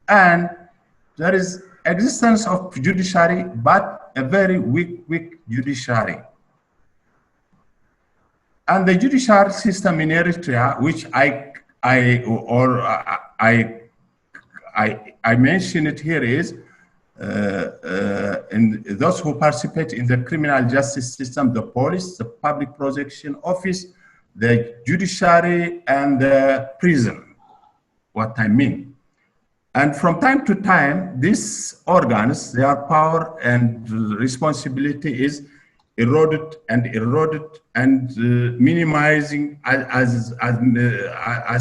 and there is existence of judiciary, but a very weak judiciary. And the judicial system in Eritrea, which I mention it here, is in those who participate in the criminal justice system, the police, the public prosecution office, the judiciary, and the prison, what I mean. And from time to time, these organs, their power and responsibility is eroded and minimizing as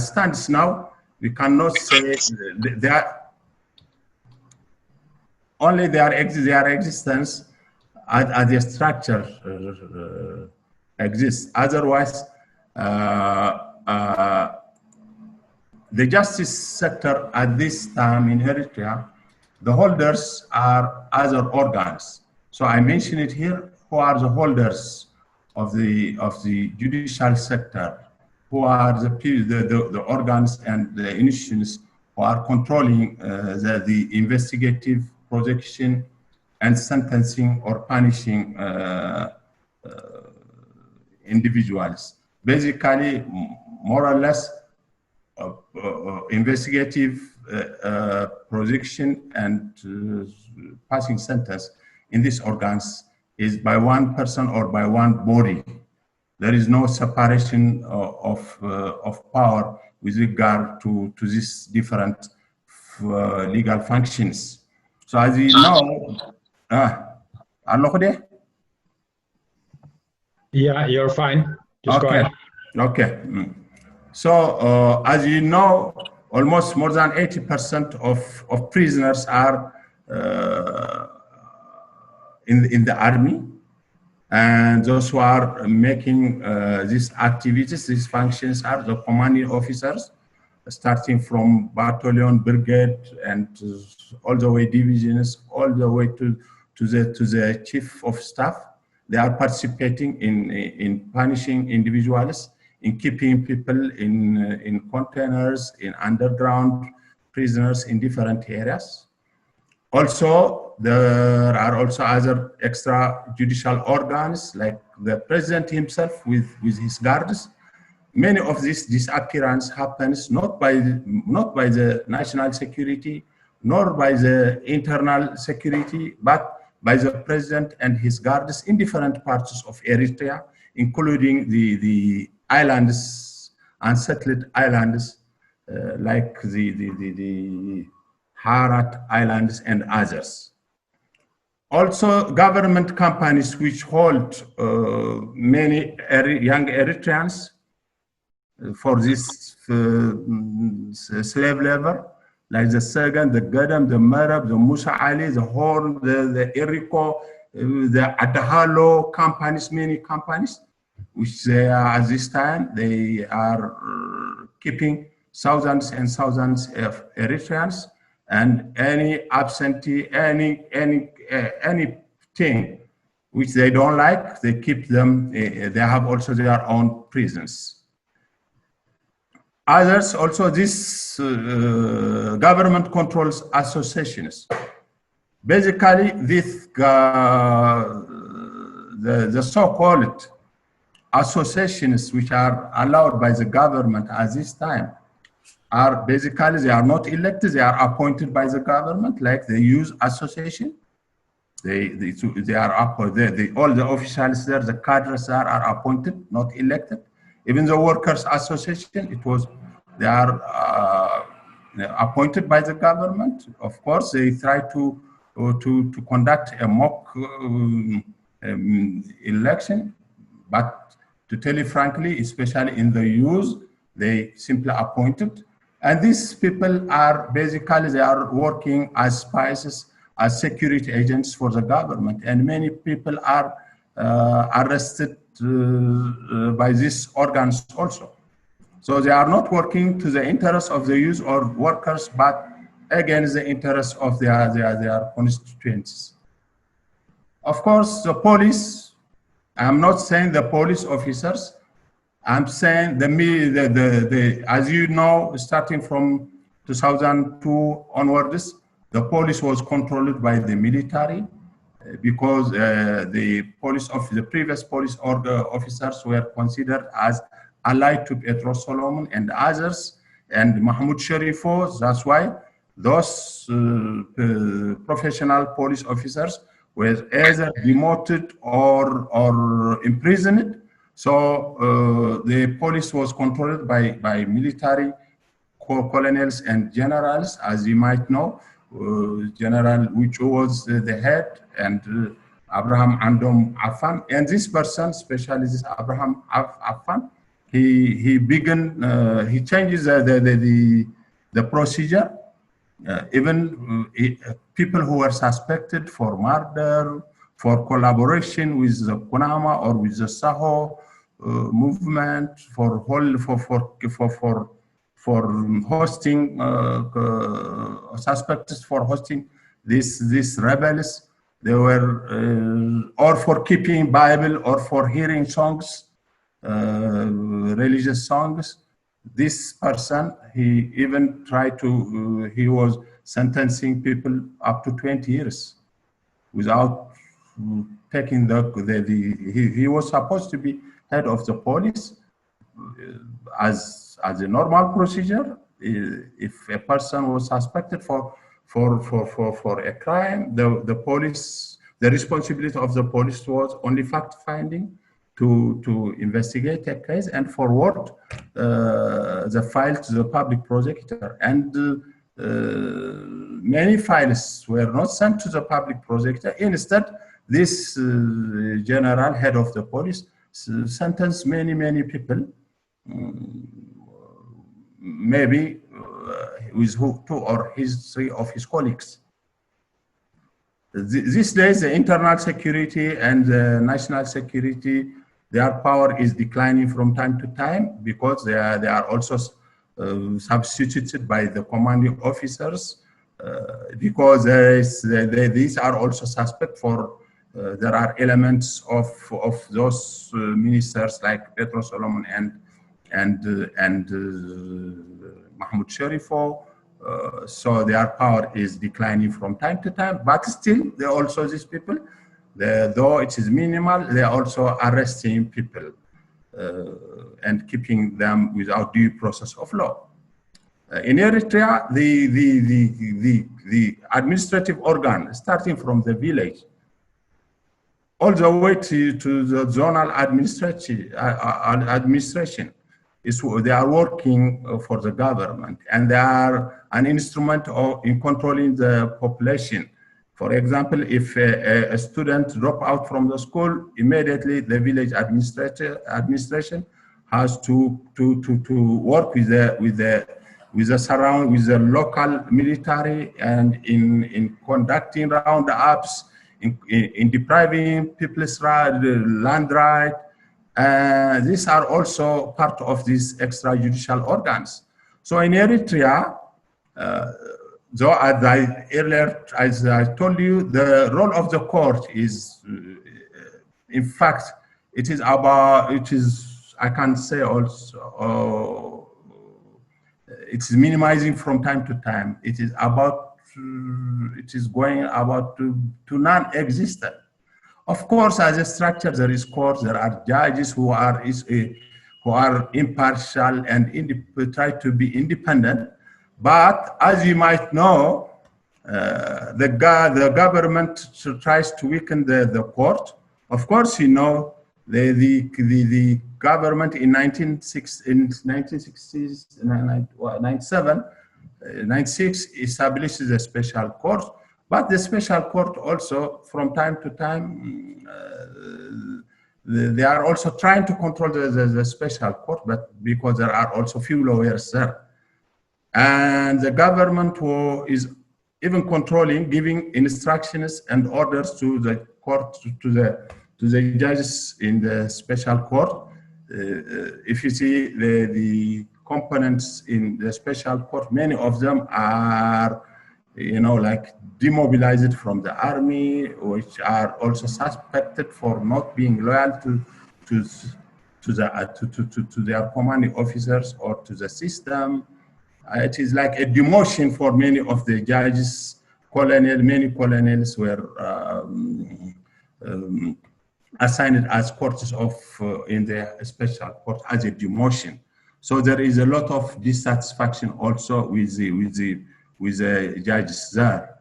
stands now. We cannot say their existence as the structure exists. Otherwise, the justice sector at this time in Eritrea, the holders are other organs. So I mention it here, who are the holders of the judicial sector, who are the organs and the institutions who are controlling the investigative, prosecution, and sentencing or punishing individuals. Basically, more or less, investigative, prosecution, and passing sentence in these organs is by one person or by one body. There is no separation of power with regard to these different legal functions. So as you know, yeah, you're fine. Just go ahead. Okay. So as you know, almost more than 80% of prisoners are in the army, and those who are making these activities, these functions, are the commanding officers, starting from battalion, brigade, and all the way divisions, all the way to the chief of staff. They are participating in punishing individuals, in keeping people in containers, in underground prisoners in different areas. Also, there are also other extrajudicial organs, like the president himself with his guards. Many of these disappearance happens not by the national security, nor by the internal security, but by the president and his guards in different parts of Eritrea, including the islands, unsettled islands, like the Harat Islands and others. Also, government companies which hold many young Eritreans for this slave labor, like the Sagan, the Gadam, the Marab, the Musa Ali, the Horn, the Eriko, the Adahalo companies, many companies. which they are at this time, they are keeping thousands and thousands of Eritreans, and any absentee, anything which they don't like, they keep them. They have also their own prisons. Others also, this government controls associations. Basically, this the so-called associations which are allowed by the government at this time are basically, they are not elected, they are appointed by the government, like the youth association. They are appointed, all the officials there, the cadres there are appointed, not elected. Even the workers association, they are appointed by the government. Of course, they try to conduct a mock election, but to tell you frankly, especially in the youth, they simply appointed. And these people are basically, they are working as spies, as security agents for the government. And many people are arrested by these organs also. So they are not working to the interests of the youth or workers, but against the interests of their constituents. Of course, the police, I'm not saying the police officers, I'm saying as you know, starting from 2002 onwards, the police was controlled by the military because the previous police officers were considered as allied to Petro Solomon and others, and Mahmoud Sharifo. That's why those professional police officers were either demoted or imprisoned. So the police was controlled by military colonels and generals, as you might know. General which was the head, and Abraham Andom Afan. And this person, especially this Abraham Afan, he changes the procedure. Even people who were suspected for murder, for collaboration with the Kunama or with the Saho movement, for hosting, suspects for hosting these rebels, they were, or for keeping Bible or for hearing songs, religious songs. This person, he even tried to, he was sentencing people up to 20 years without taking he was supposed to be head of the police as a normal procedure. If a person was suspected for a crime, the police, the responsibility of the police was only fact-finding, to investigate a case and forward the file to the public prosecutor. And many files were not sent to the public prosecutor. Instead, this general head of the police sentenced many people, maybe with two or three of his colleagues. These days, the internal security and the national security, their power is declining from time to time because they are also substituted by the commanding officers because these are also suspect for there are elements of those ministers like Petro Solomon and Mahmoud Sharifo. So their power is declining from time to time, but still, they also, these people, though it is minimal, they are also arresting people and keeping them without due process of law. In Eritrea, the administrative organ, starting from the village, all the way to the zonal administration, they are working for the government, and they are an instrument in controlling the population. For example, if a student drop out from the school, immediately the village administration has to work with the local military and in conducting roundups, in depriving people's land right, These are also part of these extrajudicial organs. So in Eritrea, though as I told you, the role of the court is, in fact, I can say also, it is minimizing from time to time. It is going about to non-existent. Of course, as a structure, there is courts, there are judges who are impartial and try to be independent. But as you might know, the government tries to weaken the court. Of course, you know, the government in 96 establishes a special court, but the special court also, from time to time, they are also trying to control the special court, but because there are also few lawyers there. And the government is even controlling, giving instructions and orders to the court, to the judges in the special court. If you see the components in the special court, many of them are, you know, like demobilized from the army, which are also suspected for not being loyal to their commanding officers or to the system. It is like a demotion for many of the judges. Many colonels were assigned as courts in the special court as a demotion. So there is a lot of dissatisfaction also with the judges there.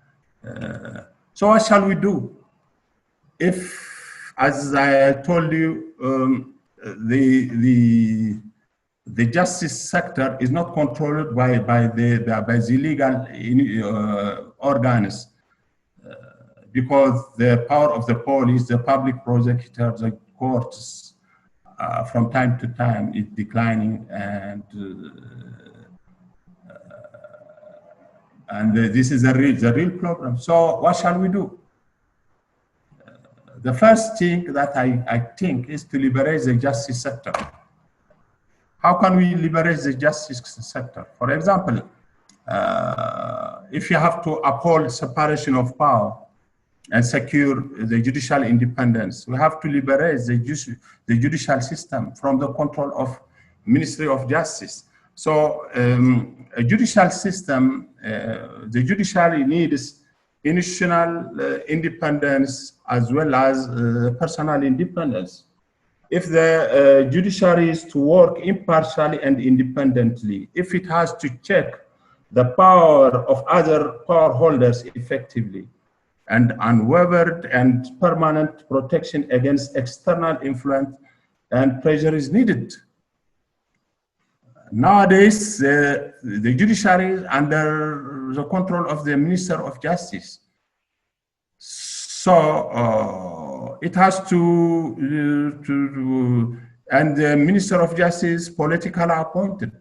So what shall we do? If, as I told you, the justice sector is not controlled by the legal organs, because the power of the police, the public prosecutor, the courts, from time to time is declining, and this is the real problem. So what shall we do? The first thing that I think is to liberate the justice sector. How can we liberate the justice sector? For example, if you have to uphold separation of power and secure the judicial independence, we have to liberate the judicial system from the control of Ministry of Justice. So a judicial system, the judiciary needs institutional independence as well as personal independence. If the judiciary is to work impartially and independently, if it has to check the power of other power holders effectively, and unwavered and permanent protection against external influence and pressure is needed. Nowadays, the judiciary is under the control of the Minister of Justice. So it has to and the Minister of Justice politically appointed,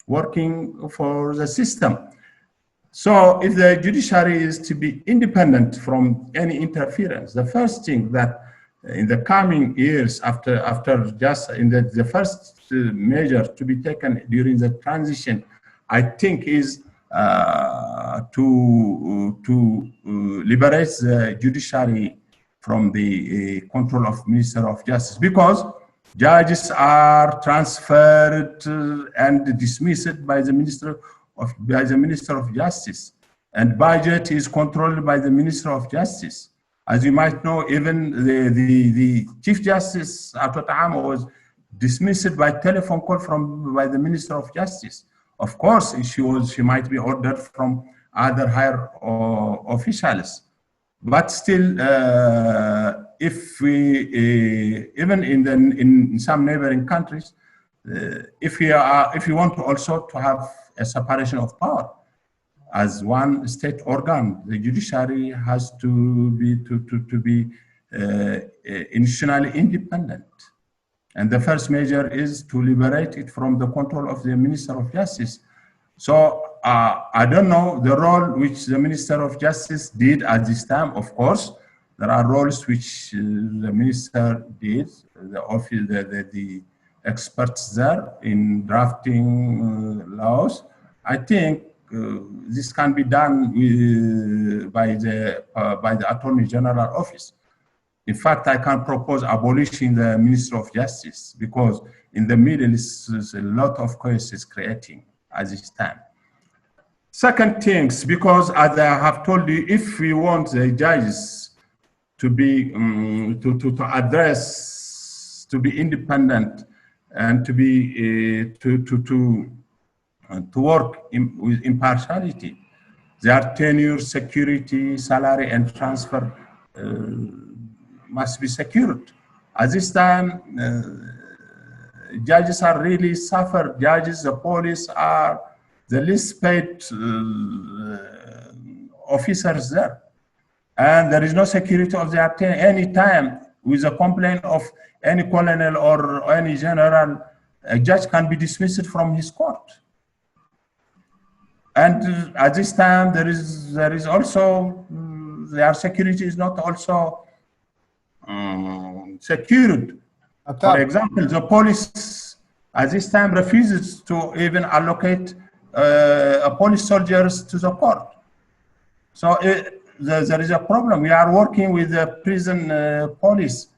working for the system. So if the judiciary is to be independent from any interference, the first thing that in the coming years after just in the first measure to be taken during the transition, I think is to liberate the judiciary from the control of Minister of Justice, because judges are transferred and dismissed by the Minister of Justice, and budget is controlled by the Minister of Justice. As you might know, even the Chief Justice Ato Ta'ama was dismissed by telephone call by the Minister of Justice. Of course, she might be ordered from other higher officials, but still, if we even in some neighboring countries, if we want also to have a separation of power as one state organ, the judiciary has to be institutionally independent, and the first measure is to liberate it from the control of the Minister of Justice. So I don't know the role which the Minister of Justice did at this time. Of course, There are roles which the minister did, the office, the experts there in drafting laws. I think this can be done by the Attorney General office. In fact, I can propose abolishing the Minister of Justice because in the middle is a lot of chaos creating at this time. Second things, because as I have told you, if we want the judges to be to be independent and to be to work with impartiality, their tenure, security, salary, and transfer must be secured. At this time, judges are really suffered. Judges, the police are the least paid officers there. And there is no security of their any time with a complaint of any colonel or any general, a judge can be dismissed from his court. And at this time, there is also, their security is not also secured. For example, the police at this time refuses to even allocate police soldiers to the court. So there is a problem. We are working with the prison police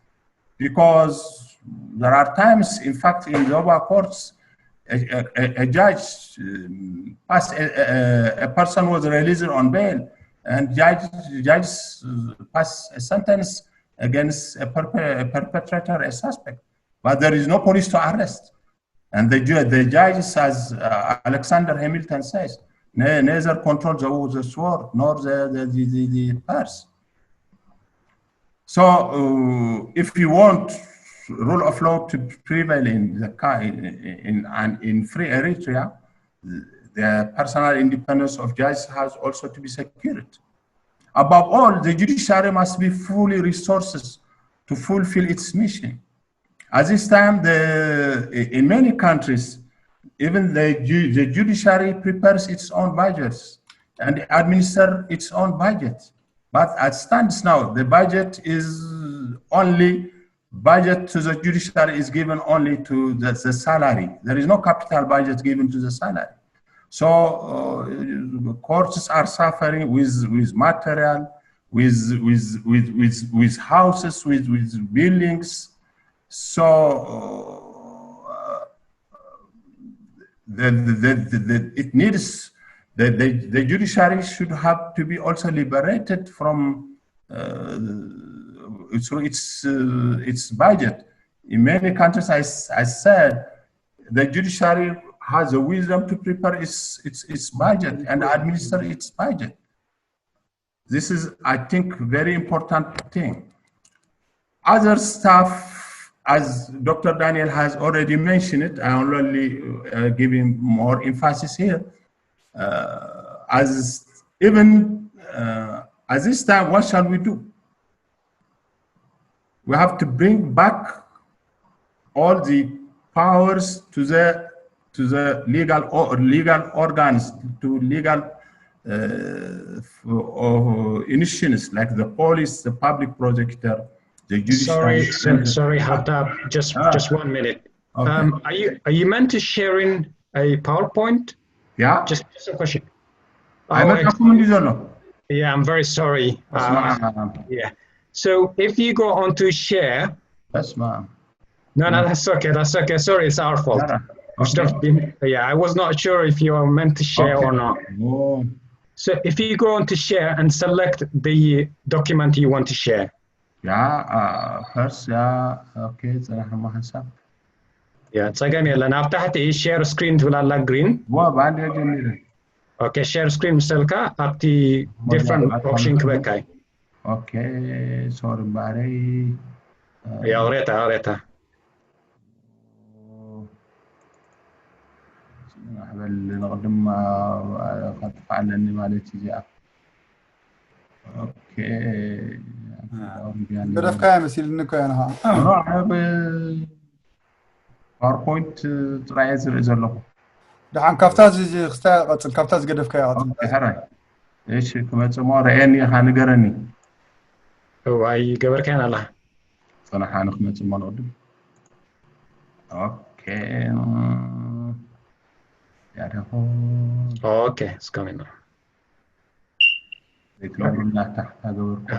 because there are times, in fact, in the lower courts, a judge passed, a person was released on bail, and judge passed a sentence against a perpetrator, a suspect, but there is no police to arrest. And the judge, as Alexander Hamilton says, neither control the sword nor the purse. So if you want rule of law to prevail in free Eritrea, the personal independence of judges has also to be secured. Above all, the judiciary must be fully resourced to fulfill its mission. At this time, in many countries, even the judiciary prepares its own budgets and administers its own budget. But as stands now, the budget is only budget to the judiciary is given only to the salary. There is no capital budget given to the salary. So courts are suffering with material, with houses, with buildings. So it needs the judiciary should have to be also liberated from through its budget. In many countries, I said, the judiciary has the wisdom to prepare its budget and administer its budget. This is, I think, very important thing. Other stuff, as Dr. Daniel has already mentioned it, I only giving more emphasis here. As this time, what shall we do? We have to bring back all the powers to the legal organs, to legal institutions like the police, the public prosecutor, the judiciary. Sorry, Hatab, just 1 minute. Okay. Are you meant to sharing a PowerPoint? Yeah. Just a question. Yeah, I'm very sorry. Yeah. So if you go on to share. That's ma'am. No, that's okay. That's okay. Sorry, it's our fault. Okay. I was not sure if you are meant to share or not. No. So if you go on to share and select the document you want to share. Yeah, first, yeah, okay. Yeah, it's again, after share screen to la green. Okay, share screen selka at the different option kwekai. Okay, sorry, Barry. Yeah, alright. Okay. كيف كان مسيل إنكوا أنا PowerPoint ترايز رجله. ده عن كفتاز قتل كفتاز قدف كيات. هراي. إيش كم تسمى رأيني هنقرني. واي قبر كان الله صراحة نخمة المرض اوكي اوكي it's coming now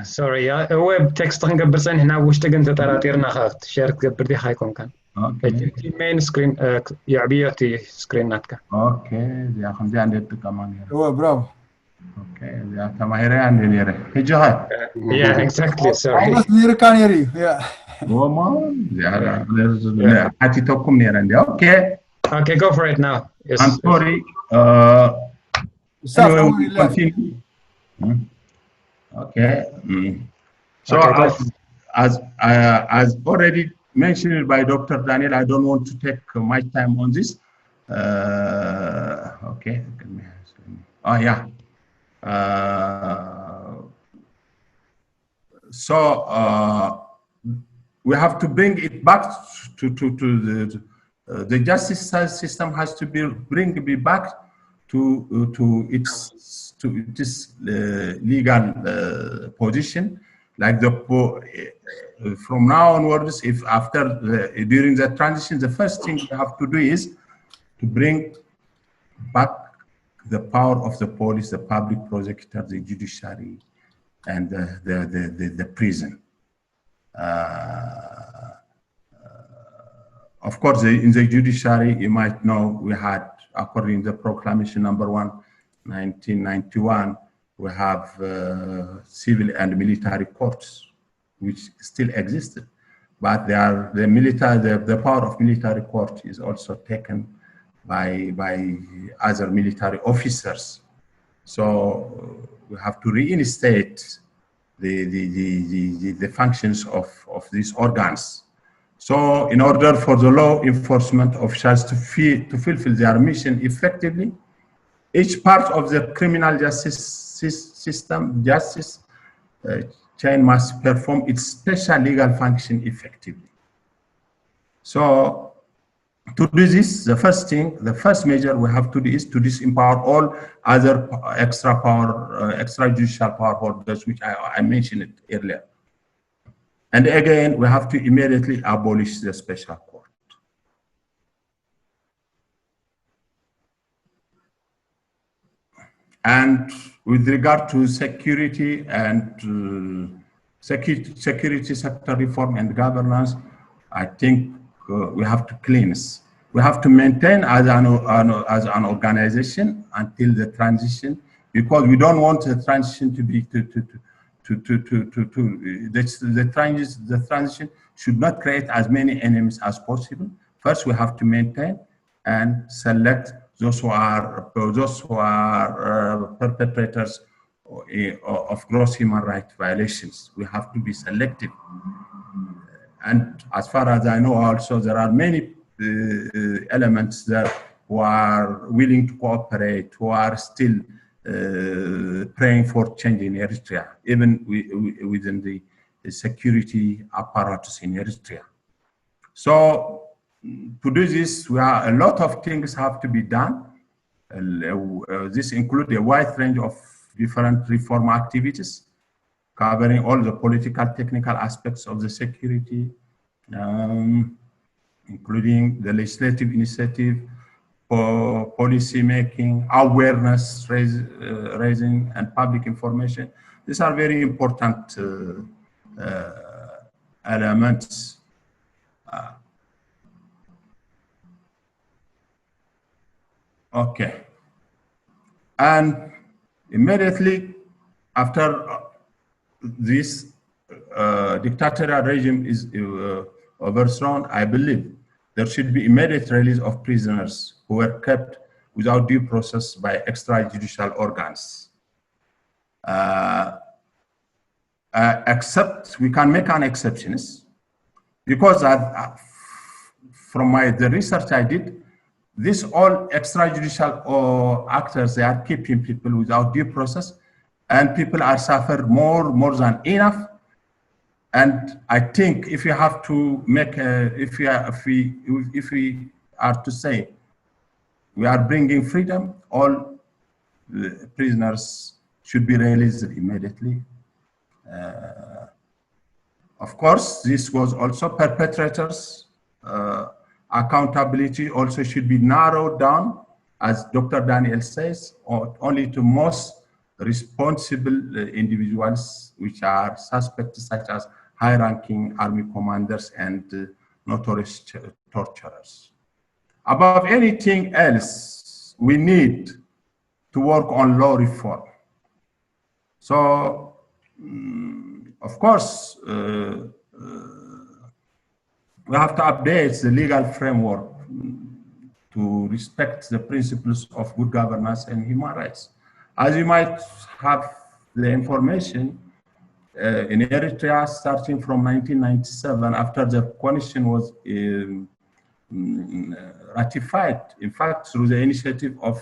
sorry web text نقبر سن هنا وش تقن تطراتيرنا خاخت شير تقبر دي خايكون كان اوكي main screen يعبيتي سكرين ناتك اوكي يا اخي دي عندي كمان هو برافو اوكي يا تماهيري عندي نيره هجي هاي yeah exactly sorry almost near كان يري yeah وما يا حتي توكم نيره عندي اوكي okay go for it now yes I'm sorry anyway, we continue. Okay. So okay, as already mentioned by Dr. Daniel, I don't want to take much time on this. Okay. Oh yeah. So we have to bring it back to the justice system has to be back to its legal position, like from now onwards. If after during the transition, the first thing we have to do is to bring back the power of the police, the public prosecutor, the judiciary, and the prison. Of course, in the judiciary, you might know we had, according to the proclamation number 1, 1991, we have civil and military courts, which still existed, but they are the power of military court is also taken by other military officers. So we have to reinstate the functions of these organs. So in order for the law enforcement officials to fulfill their mission effectively, each part of the criminal justice chain must perform its special legal function effectively. So to do this, the first measure we have to do is to disempower all other extrajudicial power holders, which I mentioned it earlier. And again, we have to immediately abolish the special court. And with regard to security and security sector reform and governance, I think we have to cleanse. We have to maintain as an organization until the transition, because we don't want the transition to be the transition should not create as many enemies as possible. First, we have to maintain and select those who are perpetrators of gross human rights violations. We have to be selective. And as far as I know, also there are many elements there who are willing to cooperate, who are still praying for change in Eritrea, even within the security apparatus in Eritrea. So to do this, a lot of things have to be done. This includes a wide range of different reform activities, covering all the political, technical aspects of the security, including the legislative initiative, policy making, awareness raising, and public information. These are very important elements. Okay. And immediately after this dictatorial regime is overthrown, I believe there should be immediate release of prisoners who were kept without due process by extrajudicial organs. Except we can make an exception, because from the research I did, this all extrajudicial actors, they are keeping people without due process, and people are suffered more than enough. And I think if you have to make if we are to say we are bringing freedom, all the prisoners should be released immediately. Of course, this was also perpetrators. Accountability also should be narrowed down, as Dr. Daniel says, only to most responsible individuals which are suspected, such as high-ranking army commanders and notorious torturers. Above anything else, we need to work on law reform. So, of course, we have to update the legal framework to respect the principles of good governance and human rights. As you might have the information, in Eritrea, starting from 1997, after the constitution was ratified, in fact, through the initiative of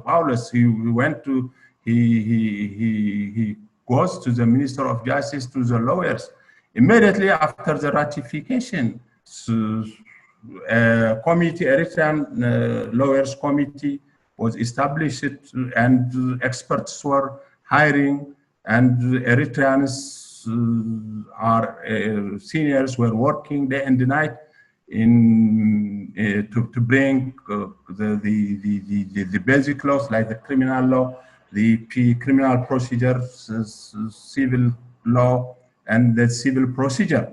Paulus, he goes to the Minister of Justice, to the lawyers. Immediately after the ratification, a committee, Eritrean Lawyers Committee, was established, and experts were hiring, and Eritreans seniors were working day and night to bring the basic laws like the criminal law, the criminal procedures, civil law, and the civil procedure.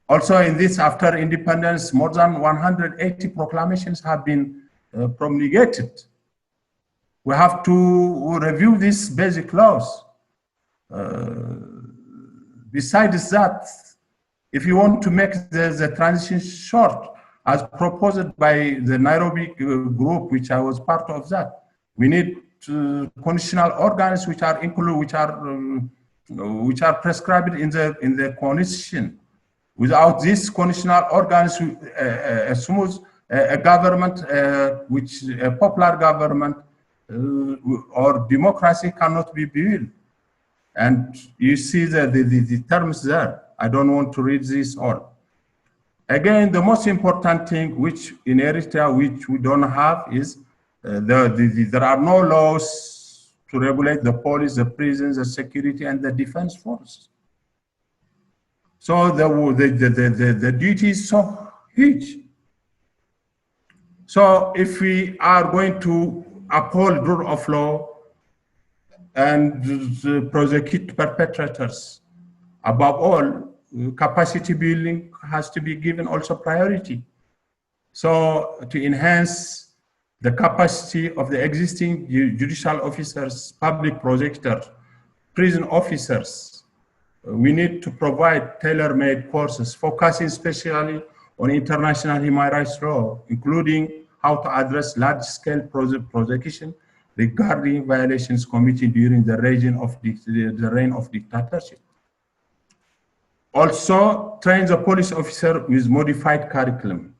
Also, in this, after independence, more than 180 proclamations have been promulgated. We have to review these basic laws. Besides that, if you want to make the transition short, as proposed by the Nairobi group, which I was part of that, we need constitutional organs which are prescribed in the constitution. Without these constitutional organs, a government, a popular government or democracy cannot be built. And you see the terms there. I don't want to read this all. Again, the most important thing which in Eritrea, which we don't have, is there are no laws to regulate the police, the prisons, the security, and the defense force. So the duty is so huge. So if we are going to uphold rule of law and prosecute perpetrators, above all, capacity building has to be given also priority. So to enhance the capacity of the existing judicial officers, public prosecutors, prison officers, we need to provide tailor-made courses focusing especially on international human rights law, including how to address large-scale prosecution regarding violations committed during the reign of dictatorship. Also, train the police officer with modified curriculum.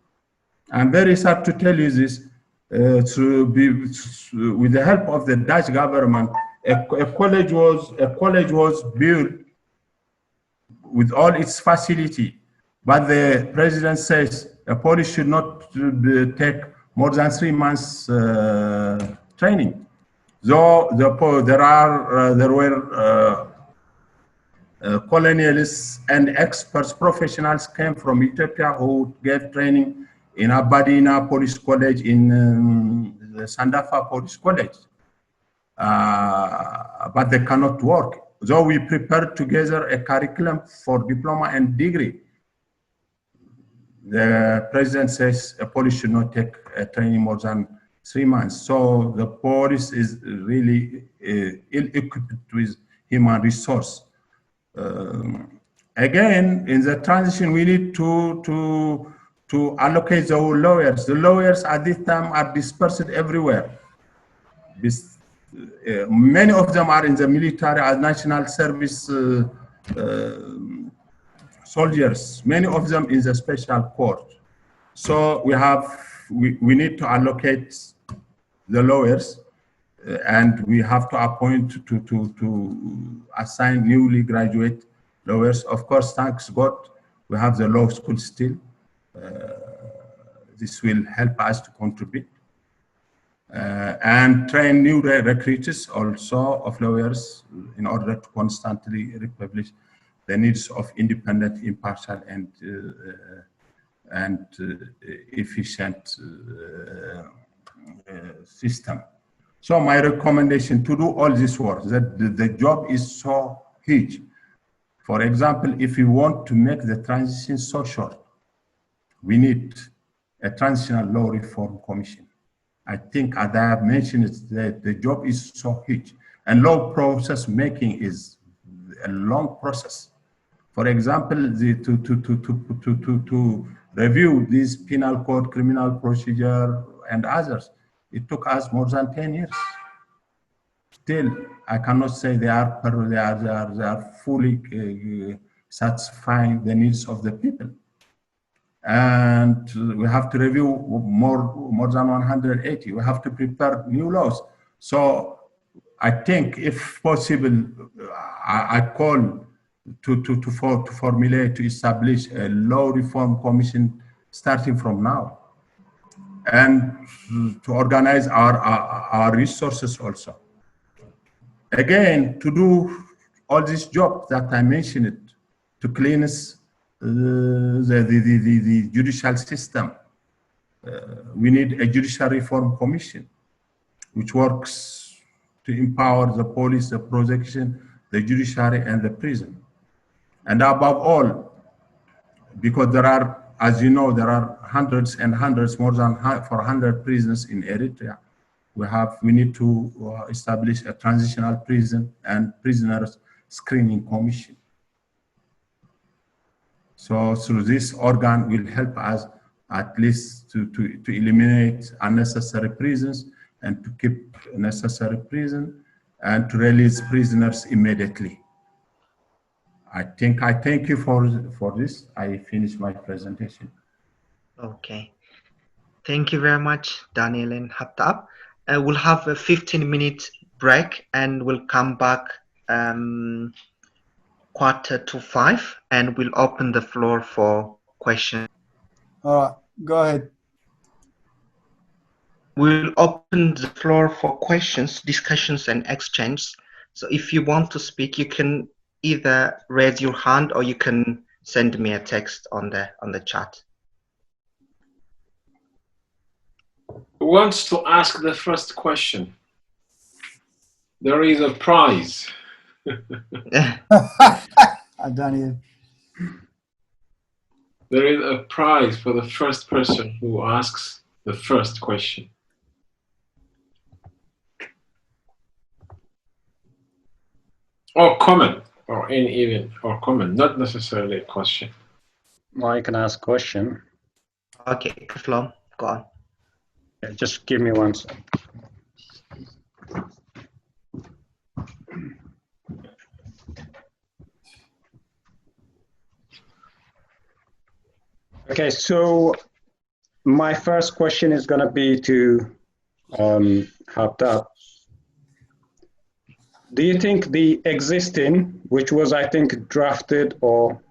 I'm very sad to tell you this, with the help of the Dutch government, a college was built with all its facility, but the president says a police should not take more than 3 months training. Though there were colonialists and experts, professionals came from Ethiopia who gave training in Abadina Police College, in the Sandafa Police College, but they cannot work. So we prepared together a curriculum for diploma and degree. The president says a police should not take a training more than 3 months. So the police is really ill-equipped with human resource. Again, in the transition, we need to allocate the lawyers. The lawyers at this time are dispersed everywhere. Many of them are in the military as national service soldiers, many of them in the special court. So we need to allocate the lawyers, and we have to appoint to assign newly graduate lawyers. Of course, thanks God, we have the law school still. This will help us to contribute. And train new recruits also of lawyers in order to constantly republish the needs of independent, impartial, and efficient system. So my recommendation to do all this work, that the job is so huge. For example, if we want to make the transition so short, we need a transitional law reform commission. I think, as I have mentioned, that the job is so huge, and law process making is a long process. For example, to review this penal code, criminal procedure, and others, it took us more than 10 years. Still, I cannot say they are fully satisfying the needs of the people. And we have to review more than 180. We have to prepare new laws. So I think, if possible, I call to formulate, to establish a law reform commission starting from now, and to organize our resources also. Again, to do all these jobs that I mentioned, to cleanse the judicial system, we need a judicial reform commission, which works to empower the police, the prosecution, the judiciary, and the prison. And above all, because there are, as you know, there are hundreds and hundreds, more than 400 prisons in Eritrea. We need to establish a transitional prison and prisoners screening commission. So through this organ will help us at least to eliminate unnecessary prisons and to keep necessary prison and to release prisoners immediately. I thank you for this. I finish my presentation. Okay. Thank you very much, Daniel and Hattab. We'll have a 15-minute break and we'll come back 4:45 and we'll open the floor for questions. All right, go ahead. We'll open the floor for questions, discussions, and exchange. So if you want to speak, you can either raise your hand or you can send me a text on the chat. Who wants to ask the first question? There is a prize. Daniel. There is a prize for the first person who asks the first question. Or comment, or even comment, not necessarily a question. I can ask question. Okay, Flo, go on. Yeah, just give me 1 second. Okay, so my first question is going to be to Hattab. Do you think the existing, which was, I think, drafted or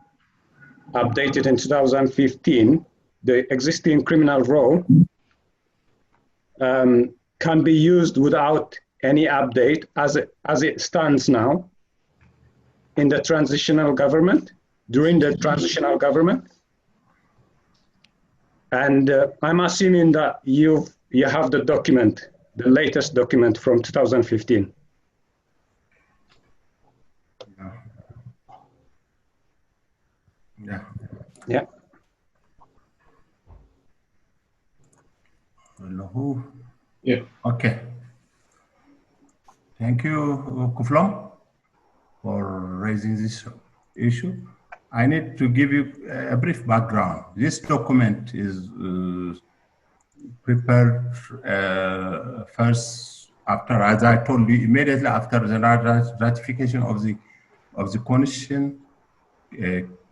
updated in 2015, the existing criminal law can be used without any update as it stands now in the transitional government, during the transitional government? And I'm assuming that you have the document, the latest document from 2015. Yeah. Yeah. Hello. Yeah. Okay. Thank you, Kuflom, for raising this issue. I need to give you a brief background. This document is prepared first after, as I told you, immediately after the ratification of the Constitution.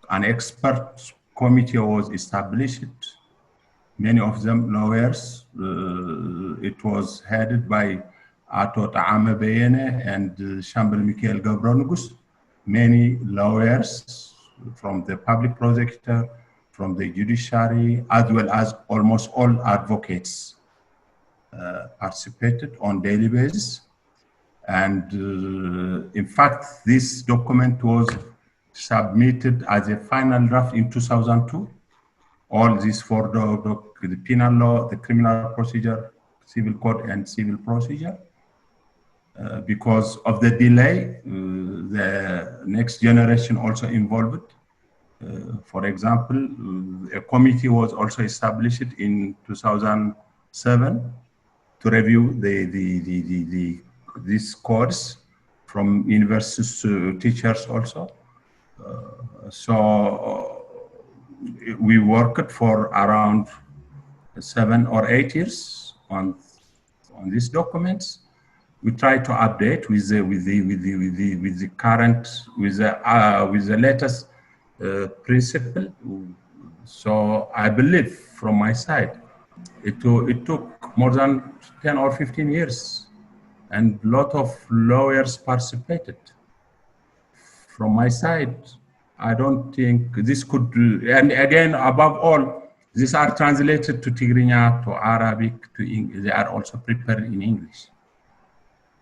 An expert committee was established. Many of them lawyers. It was headed by Ato Ta'ame Beyene and Shambal Mikael Gabronugus. Many lawyers from the public prosecutor, from the judiciary, as well as almost all advocates participated on daily basis. And in fact, this document was submitted as a final draft in 2002. All this for the penal law, the criminal procedure, civil code, and civil procedure. Because of the delay, the next generation also involved. For example, a committee was also established in 2007 to review these codes from universities to teachers also. So we worked for around 7 or 8 years on these documents. We try to update with the current, with the latest principle. So I believe from my side, it took more than 10 or 15 years, and a lot of lawyers participated. From my side, I don't think this could, and again, above all, these are translated to Tigrinya, to Arabic, to English. They are also prepared in English.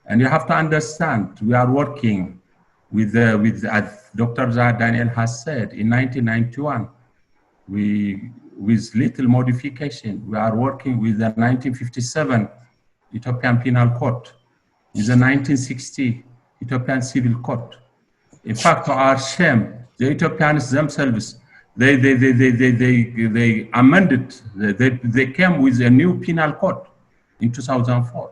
And you have to understand, we are working with as Dr. Zahar Daniel has said, in 1991, with little modification, we are working with the 1957 Ethiopian Penal Code, with the 1960 Ethiopian Civil Code. In fact, to our shame, the Ethiopians themselves, they amended, they came with a new penal code in 2004.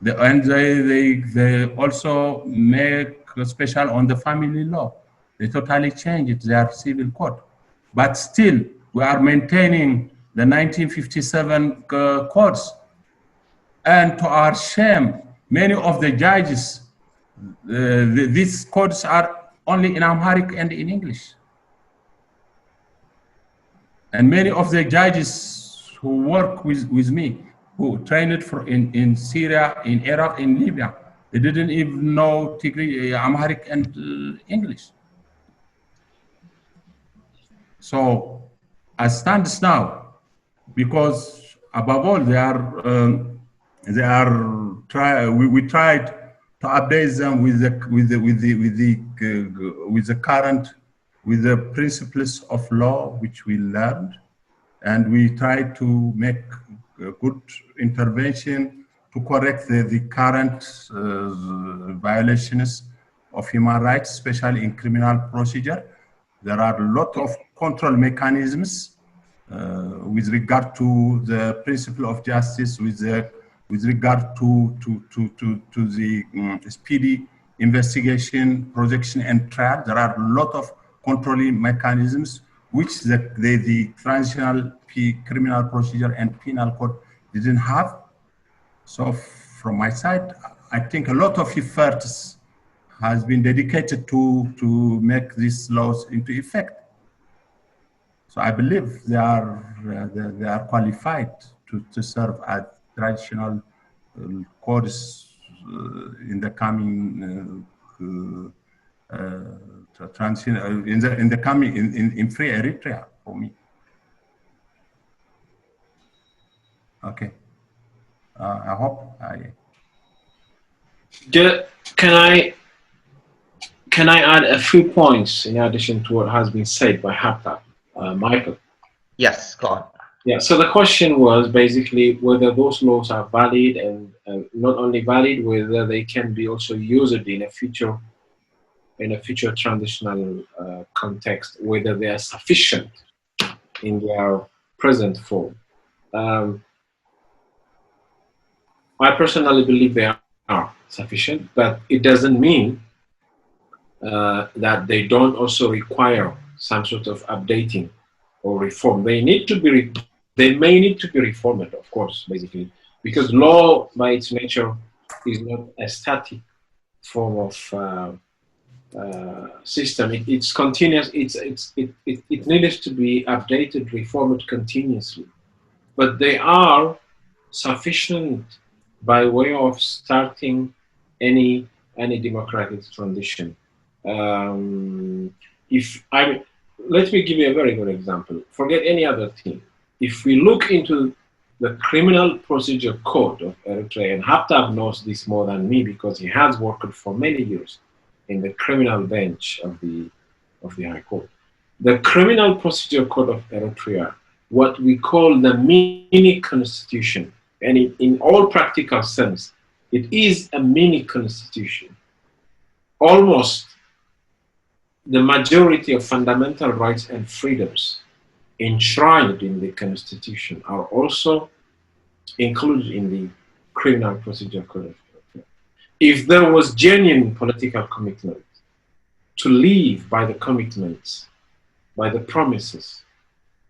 And they also make a special on the family law. They totally changed their civil code. But still, we are maintaining the 1957 codes. And to our shame, many of the judges, these codes are only in Amharic and in English. And many of the judges who work with me, who trained in Syria, in Iraq, in Libya, they didn't even know Tigray, Amharic, and English. So, as stands now, because above all, we tried to update them with the principles of law which we learned, and we tried to make a good intervention to correct the current violations of human rights, especially in criminal procedure. There are a lot of control mechanisms with regard to the principle of justice, with regard to the speedy investigation, projection, and trial. There are a lot of controlling mechanisms which the transitional criminal procedure and penal code didn't have. So from my side, I think a lot of efforts has been dedicated to make these laws into effect. So I believe they are qualified to serve as traditional codes in the coming in free Eritrea for me. Okay. I hope I. Can I add a few points in addition to what has been said by Hapta, Michael? Yes, go on. Yeah. So the question was basically whether those laws are valid, and not only valid, whether they can be also used in a future transitional context, whether they are sufficient in their present form. I personally believe they are sufficient, but it doesn't mean that they don't also require some sort of updating or reform. They need to be. They may need to be reformed, of course, basically, because law, by its nature, is not a static form of system. It's continuous. It needs to be updated, reformed continuously. But they are sufficient by way of starting any democratic transition. Let me give you a very good example. Forget any other thing. If we look into the criminal procedure code of Eritrea, and Haptab knows this more than me because he has worked for many years in the criminal bench of the of the High Court. The Criminal Procedure Code of Eritrea, what we call the mini constitution, and in all practical sense, it is a mini constitution. Almost the majority of fundamental rights and freedoms enshrined in the constitution are also included in the Criminal Procedure Code of Eritrea. If there was genuine political commitment to live by the commitments, by the promises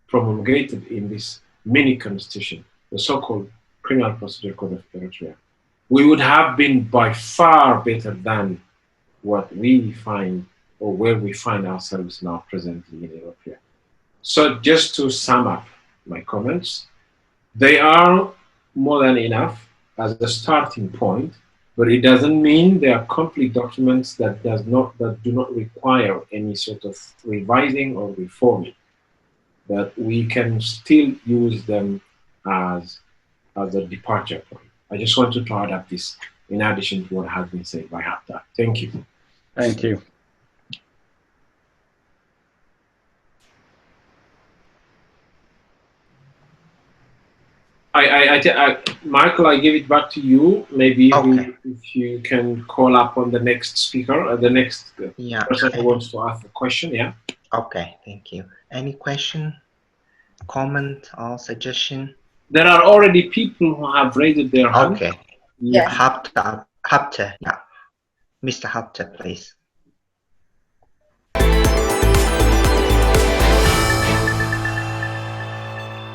promulgated in this mini constitution, the so-called Criminal Procedure Code of Eritrea, we would have been by far better than what we find or where we find ourselves now presently in Eritrea. So just to sum up my comments, they are more than enough as a starting point, but it doesn't mean they are complete documents that do not require any sort of revising or reforming. But we can still use them as a departure point. I just wanted to add up this in addition to what has been said by Haftar. Thank you. Thank you. Michael, I give it back to you. Maybe Okay. if you can call up on the next speaker, the next Yeah. person who wants to ask a question. Yeah. Okay, thank you. Any question, comment, or suggestion? There are already people who have raised their hand. Okay. Yeah. Haftar, yeah. Mr. Haftar, please.